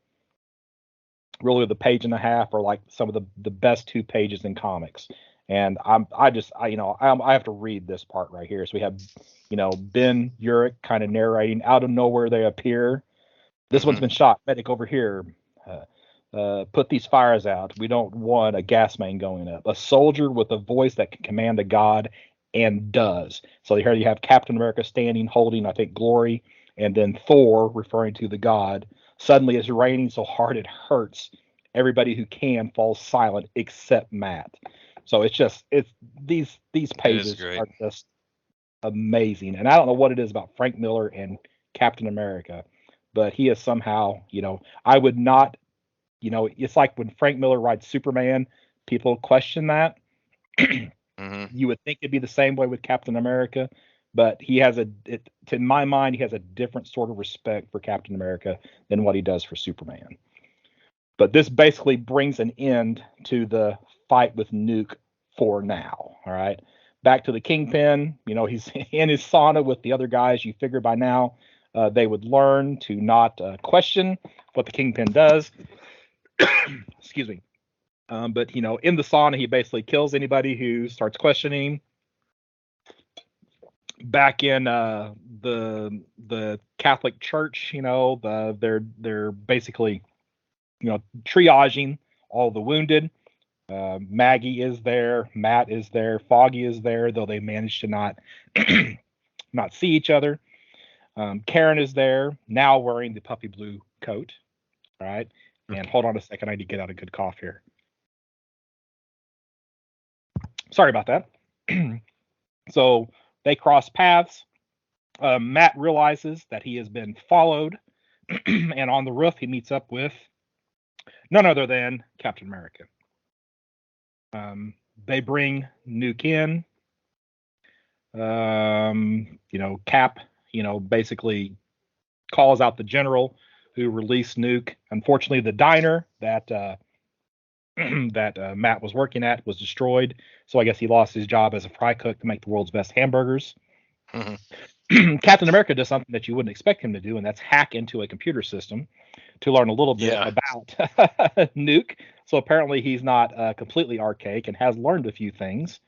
really the page and a half, are like some of the best 2 pages in comics. And I have to read this part right here. So we have, Ben Urich kind of narrating. Out of nowhere they appear. This one's been shot. Medic over here. Put these fires out. We don't want a gas main going up. A soldier with a voice that can command a god and does. So here you have Captain America standing, holding, I think, glory, and then Thor, referring to the god. Suddenly it's raining so hard it hurts. Everybody who can falls silent except Matt. So it's these pages are just amazing. And I don't know what it is about Frank Miller and Captain America, but he is somehow, I would not, it's like when Frank Miller writes Superman, people question that. You would think it'd be the same way with Captain America, but he has to my mind, he has a different sort of respect for Captain America than what he does for Superman. But this basically brings an end to the fight with Nuke for now. All right. Back to the Kingpin. He's in his sauna with the other guys. You figure by now they would learn to not question what the Kingpin does. Excuse me. But in the sauna, he basically kills anybody who starts questioning. Back in the Catholic Church, they're basically triaging all the wounded. Maggie is there, Matt is there, Foggy is there, though they managed to not not see each other. Karen is there, now wearing the puppy blue coat. All right. And hold on a second, I need to get out a good cough here. Sorry about that. So they cross paths. Matt realizes that he has been followed, and on the roof he meets up with none other than Captain America. They bring Nuke in. Cap, basically calls out the general who released Nuke. Unfortunately, the diner that Matt was working at was destroyed, so I guess he lost his job as a fry cook to make the world's best hamburgers. Captain America does something that you wouldn't expect him to do, and that's hack into a computer system to learn a little bit about Nuke. So apparently he's not completely archaic and has learned a few things.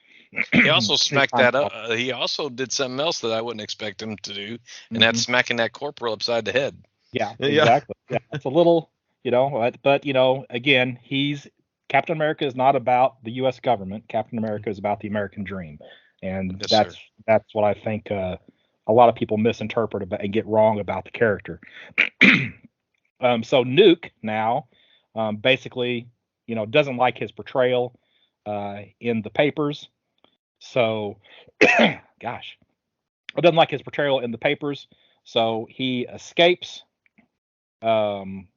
He also smacked that up. He also did something else that I wouldn't expect him to do, and that's smacking that corporal upside the head. Yeah, exactly. Yeah, it's a little, but again, Captain America is not about the U.S. government. Captain America is about the American dream, and that's what I think a lot of people misinterpret about and get wrong about the character. So Nuke now basically, doesn't like his portrayal in the papers. So, gosh, doesn't like his portrayal in the papers. So he escapes. And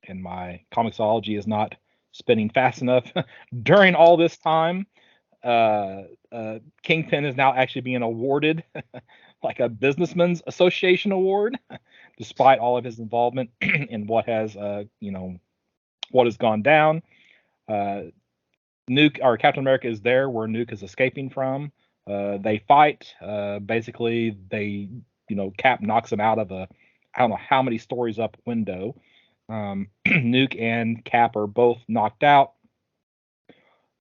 my comicsology is not spinning fast enough. During all this time, Kingpin is now actually being awarded like a Businessman's Association award, despite all of his involvement in what has gone down. Nuke or Captain America is there where Nuke is escaping from. They fight. Basically, Cap knocks him out of I don't know how many stories up window. Nuke and Cap are both knocked out.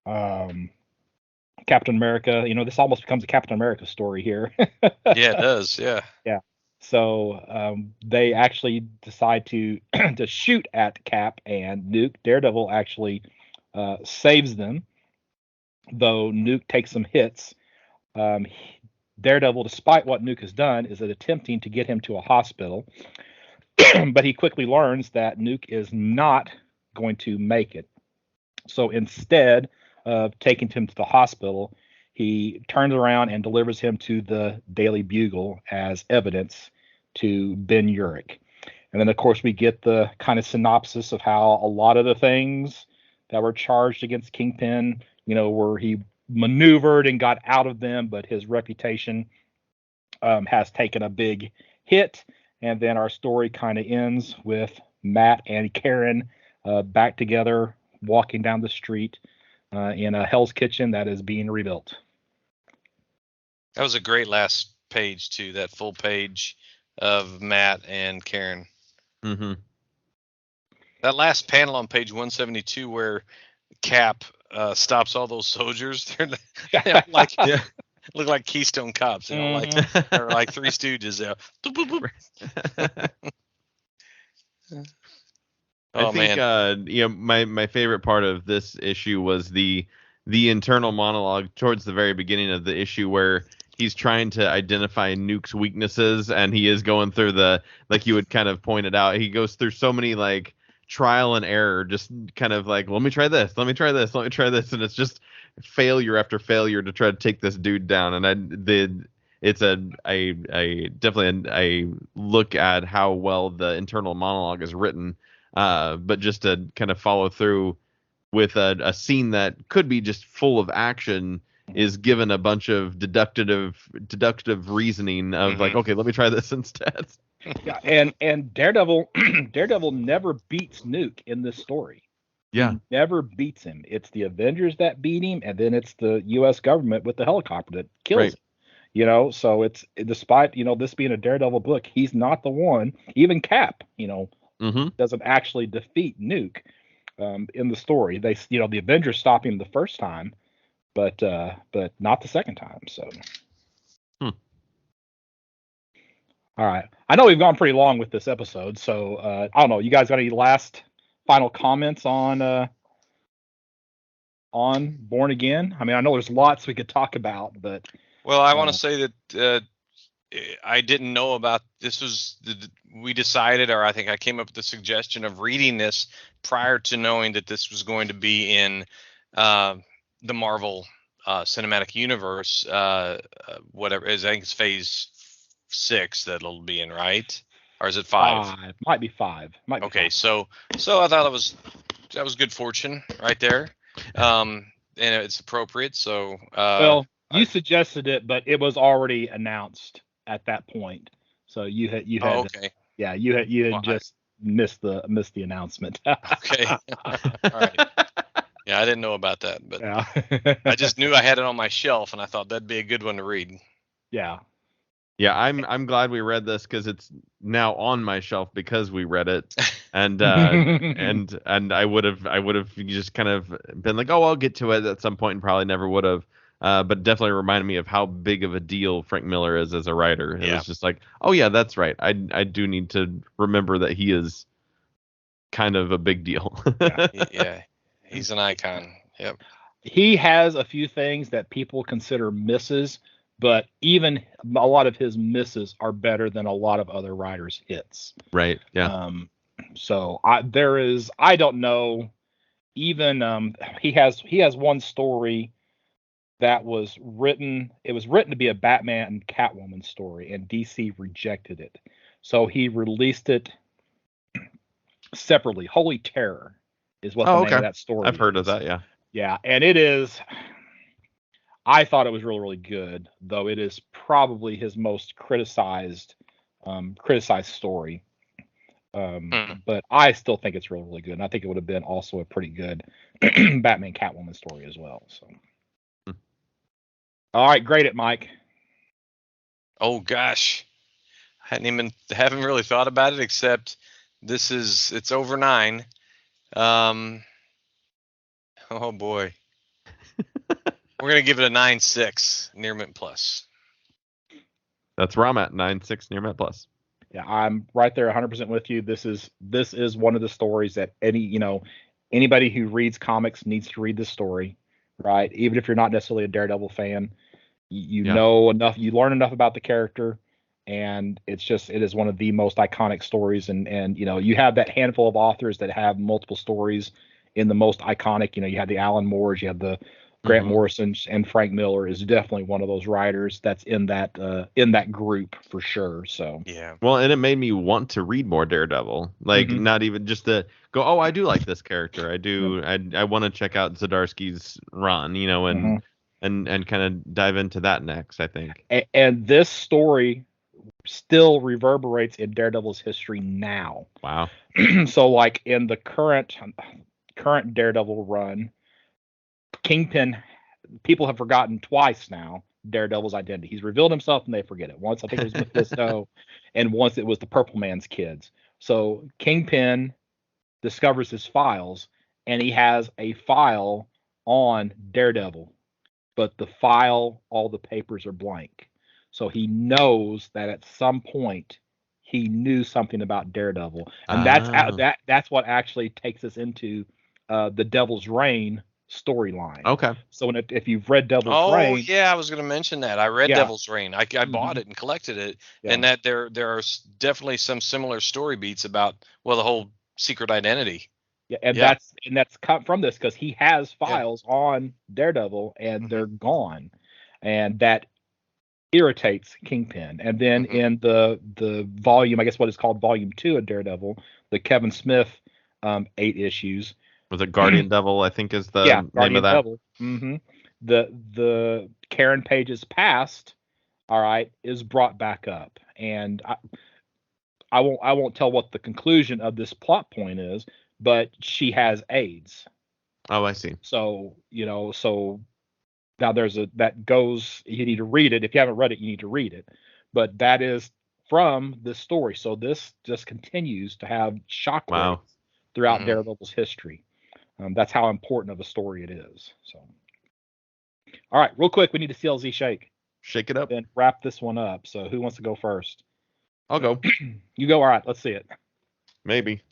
Captain America, this almost becomes a Captain America story here. Yeah, it does. Yeah. Yeah. So they actually decide to shoot at Cap and Nuke. Daredevil actually saves them, though Nuke takes some hits. Daredevil, despite what Nuke has done, is attempting to get him to a hospital, but he quickly learns that Nuke is not going to make it. So instead of taking him to the hospital, he turns around and delivers him to the Daily Bugle as evidence to Ben Urich. And then, of course, we get the kind of synopsis of how a lot of the things that were charged against Kingpin, where he maneuvered and got out of them, but his reputation has taken a big hit. And then our story kind of ends with Matt and Karen back together, walking down the street in a Hell's Kitchen that is being rebuilt. That was a great last page, too, that full page of Matt and Karen. Mm-hmm. That last panel on page 172 where Cap stops all those soldiers. They're like, look like Keystone Cops, or like Three Stooges. I think my favorite part of this issue was the the internal monologue towards the very beginning of the issue where he's trying to identify Nuke's weaknesses, and he is going through like you had kind of pointed out, he goes through so many like trial and error, just kind of like, let me try this, let me try this, let me try this, and it's just failure after failure to try to take this dude down. And it's definitely a look at how well the internal monologue is written, but just to kind of follow through with a scene that could be just full of action is given a bunch of deductive reasoning of like, okay, let me try this instead. Yeah, and Daredevil never beats Nuke in this story. Yeah. He never beats him. It's the Avengers that beat him, and then it's the U.S. government with the helicopter that kills him. So it's, despite, this being a Daredevil book, he's not the one. Even Cap, doesn't actually defeat Nuke in the story. They, the Avengers stop him the first time, but not the second time. So. All right. I know we've gone pretty long with this episode, so I don't know. You guys got any last final comments on Born Again? I mean, I know there's lots we could talk about, but well, I want to say that I didn't know about this. We decided, or I think I came up with the suggestion of reading this prior to knowing that this was going to be in the Marvel Cinematic Universe. Whatever it is, I think it's Phase 6 that'll be in, right? Or is it 5? Might be 5. Okay, 5. So I thought that was good fortune right there, and it's appropriate. So you suggested it, but it was already announced at that point. So you had okay. You had just missed the announcement. Okay. All right. Yeah, I didn't know about that, but yeah. I just knew I had it on my shelf, and I thought that'd be a good one to read. Yeah. Yeah, I'm glad we read this because it's now on my shelf because we read it, and and I would have just kind of been like, oh, I'll get to it at some point, and probably never would have. But definitely reminded me of how big of a deal Frank Miller is as a writer. It was just like, oh yeah, that's right. I do need to remember that he is kind of a big deal. Yeah, he's an icon. Yep. He has a few things that people consider misses, but even a lot of his misses are better than a lot of other writers' hits. Right. Yeah. So I don't know. Even he has one story that was written. It was written to be a Batman and Catwoman story, and DC rejected it. So he released it separately. Holy Terror is what the name of that story I've heard of that. Yeah. Yeah, and it is. I thought it was really, really good, though it is probably his most criticized story. But I still think it's really, really good, and I think it would have been also a pretty good Batman Catwoman story as well. So, all right, grade it, Mike. Oh gosh, I haven't really thought about it, except it's over 9. Oh boy. We're going to give it a 9.6 near mint plus. That's where I'm at, 9.6 near mint plus. Yeah, I'm right there 100% with you. This is one of the stories that anybody who reads comics needs to read this story, right? Even if you're not necessarily a Daredevil fan, you know enough, you learn enough about the character, and it is one of the most iconic stories. And you have that handful of authors that have multiple stories in the most iconic. You have the Alan Moores, you have the Grant Morrison, and Frank Miller is definitely one of those writers that's in that group for sure. So yeah. Well, and it made me want to read more Daredevil. Like not even just to go, oh, I do like this character. I do. I want to check out Zdarsky's run, and kind of dive into that next, I think. And this story still reverberates in Daredevil's history now. Wow. So like in the current Daredevil run, Kingpin, people have forgotten twice now Daredevil's identity. He's revealed himself and they forget it. Once I think it was Mephisto, and once it was the Purple Man's kids. So Kingpin discovers his files, and he has a file on Daredevil, but the file, all the papers are blank. So he knows that at some point he knew something about Daredevil, and that's what actually takes us into the Devil's Reign storyline. Okay. So if you've read Devil's Oh Reign, yeah, I was going to mention that. I read Yeah. Devil's Reign. I Mhm. bought it and collected it, Yeah. and that there are definitely some similar story beats about the whole secret identity. yeah, and Yeah. that's cut from this because he has Yeah. files on Daredevil and Mhm. they're gone, and that irritates Kingpin. And then Mhm. in the volume, I guess what is called Volume 2 of Daredevil, the Kevin Smith 8 issues. Was it Guardian Devil? I think is the Yeah, name Guardian of that. Devil. The Karen Page's past, all right, is brought back up, and I won't tell what the conclusion of this plot point is, but she has AIDS. Oh, I see. So so now that goes. You need to read it. If you haven't read it, you need to read it. But that is from this story. So this just continues to have shockwaves Wow. throughout Mhm. Daredevil's history. That's how important of a story it is. So, all right, real quick, we need a CLZ shake. Shake it up. Then wrap this one up. So who wants to go first? I'll go. You go. All right, let's see it. Maybe.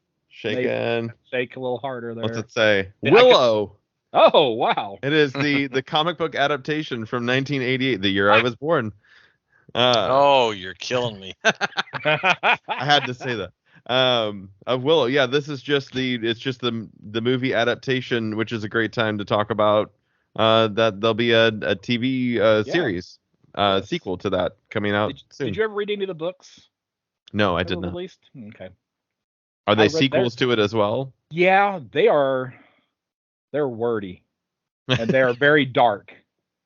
Maybe. Shaking. Shake a little harder there. What's it say? Yeah, Willow. Oh, wow. It is the comic book adaptation from 1988, the year I was born. Oh, you're killing me. I had to say that. Of Willow. Yeah, this is just the movie adaptation, which is a great time to talk about that there'll be a TV series Yes. sequel to that coming out soon. Did you ever read any of the books? No, I that did were not. Released? Okay. Are I they read sequels to it as well? Yeah, they are. They're wordy and they are very dark.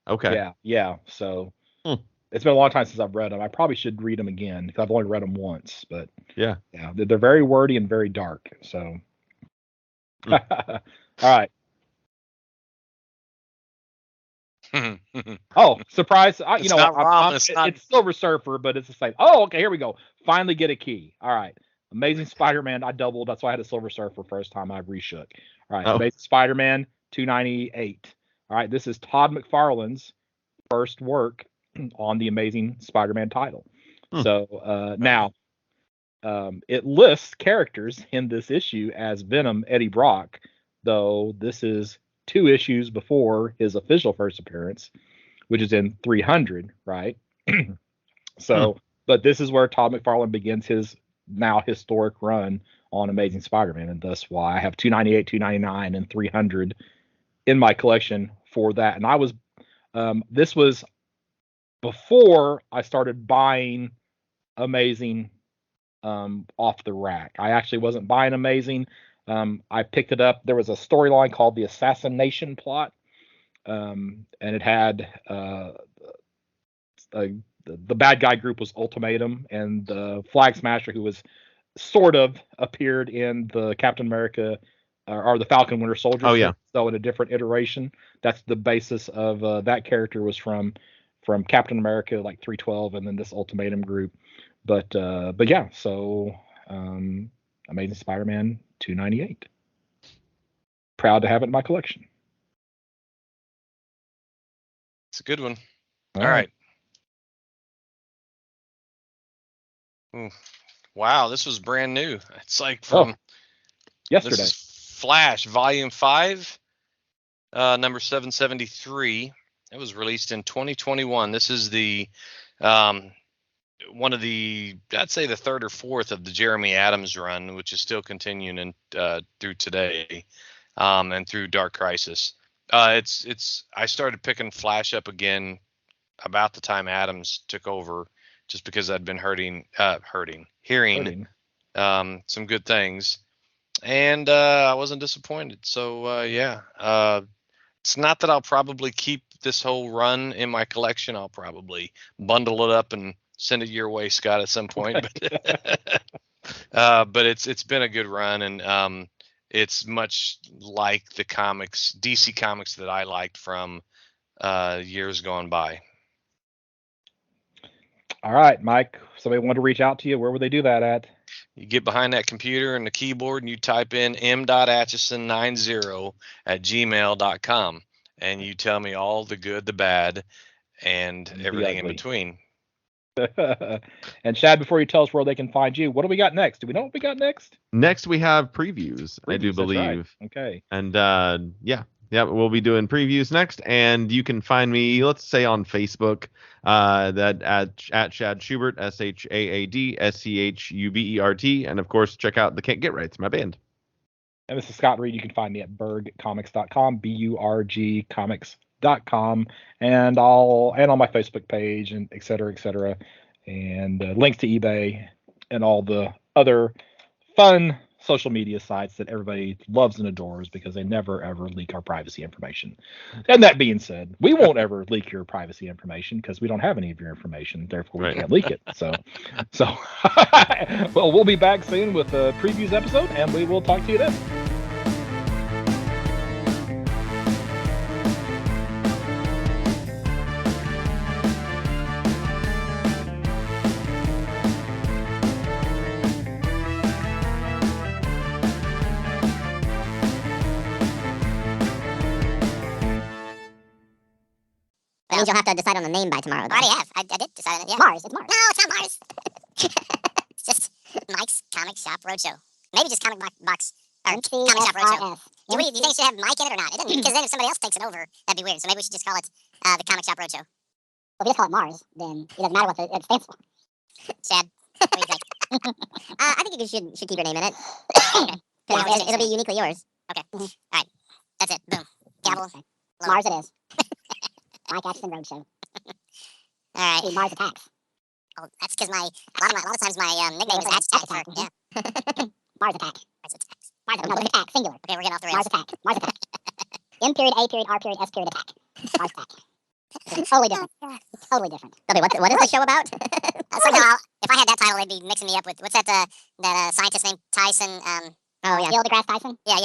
Okay. Yeah. So Hmm. it's been a long time since I've read them. I probably should read them again because I've only read them once. But Yeah. they're very wordy and very dark. So, Hmm. all right. Oh, surprise! It's not wrong, It's Silver Surfer, but it's the same. Oh, okay. Here we go. Finally get a key. All right. Amazing Spider-Man. I doubled. That's why I had a Silver Surfer first time I reshook. All right. Oh. Amazing Spider-Man 298. All right. This is Todd McFarlane's first work on the Amazing Spider-Man title. Hmm. So now it lists characters in this issue as Venom, Eddie Brock, though this is 2 issues before his official first appearance, which is in 300, right? So, but this is where Todd McFarlane begins his now historic run on Amazing Spider-Man, and thus why I have 298, 299, and 300 in my collection for that. And I was, this was before I started buying Amazing off the rack. I actually wasn't buying Amazing. I picked it up. There was a storyline called the Assassination Plot, and it had the bad guy group was Ultimatum, and the Flag Smasher, who was sort of appeared in the Captain America or the Falcon Winter Soldier. Oh, yeah. So in a different iteration. That's the basis of that character was from Captain America, like 312, and then this Ultimatum group. But yeah, so Amazing Spider-Man 298. Proud to have it in my collection. It's a good one. All All right. Ooh. Wow, this was brand new. It's like from yesterday. This is Flash Volume 5, number 773. It was released in 2021. This is the one of the, I'd say the third or fourth of the Jeremy Adams run, which is still continuing through today and through Dark Crisis. I started picking Flash up again about the time Adams took over, just because I'd been hearing some good things, and I wasn't disappointed. So yeah, it's not that I'll probably keep this whole run in my collection. I'll probably bundle it up and send it your way, Scott, at some point. But it's been a good run, and it's much like the comics, DC comics that I liked from years gone by. All right, Mike. Somebody wanted to reach out to you. Where would they do that at? You get behind that computer and the keyboard, and you type in m.atchison90@gmail.com, and you tell me all the good, the bad, and everything in between. And Shad, before you tell us where they can find you, what do we got next? Do we know what we got next? Next, we have previews, I do That's right. believe. Okay. And yeah, Yep, we'll be doing previews next, and you can find me, let's say, on Facebook, that at Shad Schubert, ShaadSchubert, and of course, check out the Can't Get Rights, my band. And this is Scott Reed. You can find me at burgcomics.com, BURG comics.com, and on my Facebook page, and et cetera, and links to eBay and all the other fun social media sites that everybody loves and adores because they never ever leak our privacy information. And that being said, we won't ever leak your privacy information because we don't have any of your information, therefore we can't leak it. So well, we'll be back soon with a previews episode, and we will talk to you then. That means you'll have to decide on the name by tomorrow. I already have. I did decide on it. Yeah. Mars. It's Mars. No, it's not Mars. It's just Mike's Comic Shop Roadshow. Maybe just Comic Box or Comic Shop Roadshow. Do you think it should have Mike in it or not? It doesn't, because then if somebody else takes it over, that'd be weird. So maybe we should just call it the Comic Shop Roadshow. Well, if you just call it Mars, then it doesn't matter what it stands for. Chad, what do you think? I think you should keep your name in it. Okay. It'll be uniquely yours. Okay. All right. That's it. Boom. Gavel. Okay. Mars it is. Mike Atchison Roadshow. All right. See, Mars Attacks. Oh, that's because a lot of times my nickname is Attack. Yeah. Mars Attack. Mars Attacks. No, Attack, singular. Okay, we're getting off the rails. Mars Attack. Mars Attack. M period, A period, R period, S period, Attack. Mars Attack. Totally different. Totally different. Okay, what is the show about? Somehow, if I had that title, they'd be mixing me up with what's that scientist named Tyson? Oh yeah. Neil deGrasse Tyson. Yeah.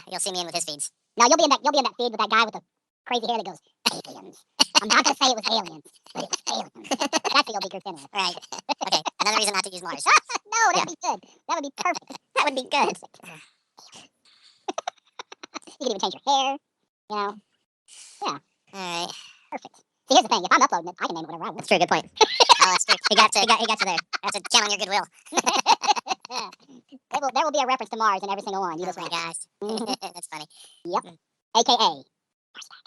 You'll see me in with his feeds. No, you'll be in that feed with that guy with the crazy hair that goes aliens. I'm not gonna say it was aliens, but it was aliens. That's what you'll be grouped in with. Right. Okay. Another reason not to use Mars. No, that'd be good. That would be perfect. That would be good. You can even change your hair. You know. Yeah. All right. Perfect. See, here's the thing. If I'm uploading it, I can name it whatever I want. That's true. Good point. Oh, that's true. He got you there. That's a count on your goodwill. There will be a reference to Mars in every single one. You just wait. Gosh. That's funny. Yep. AKA Mars Attack.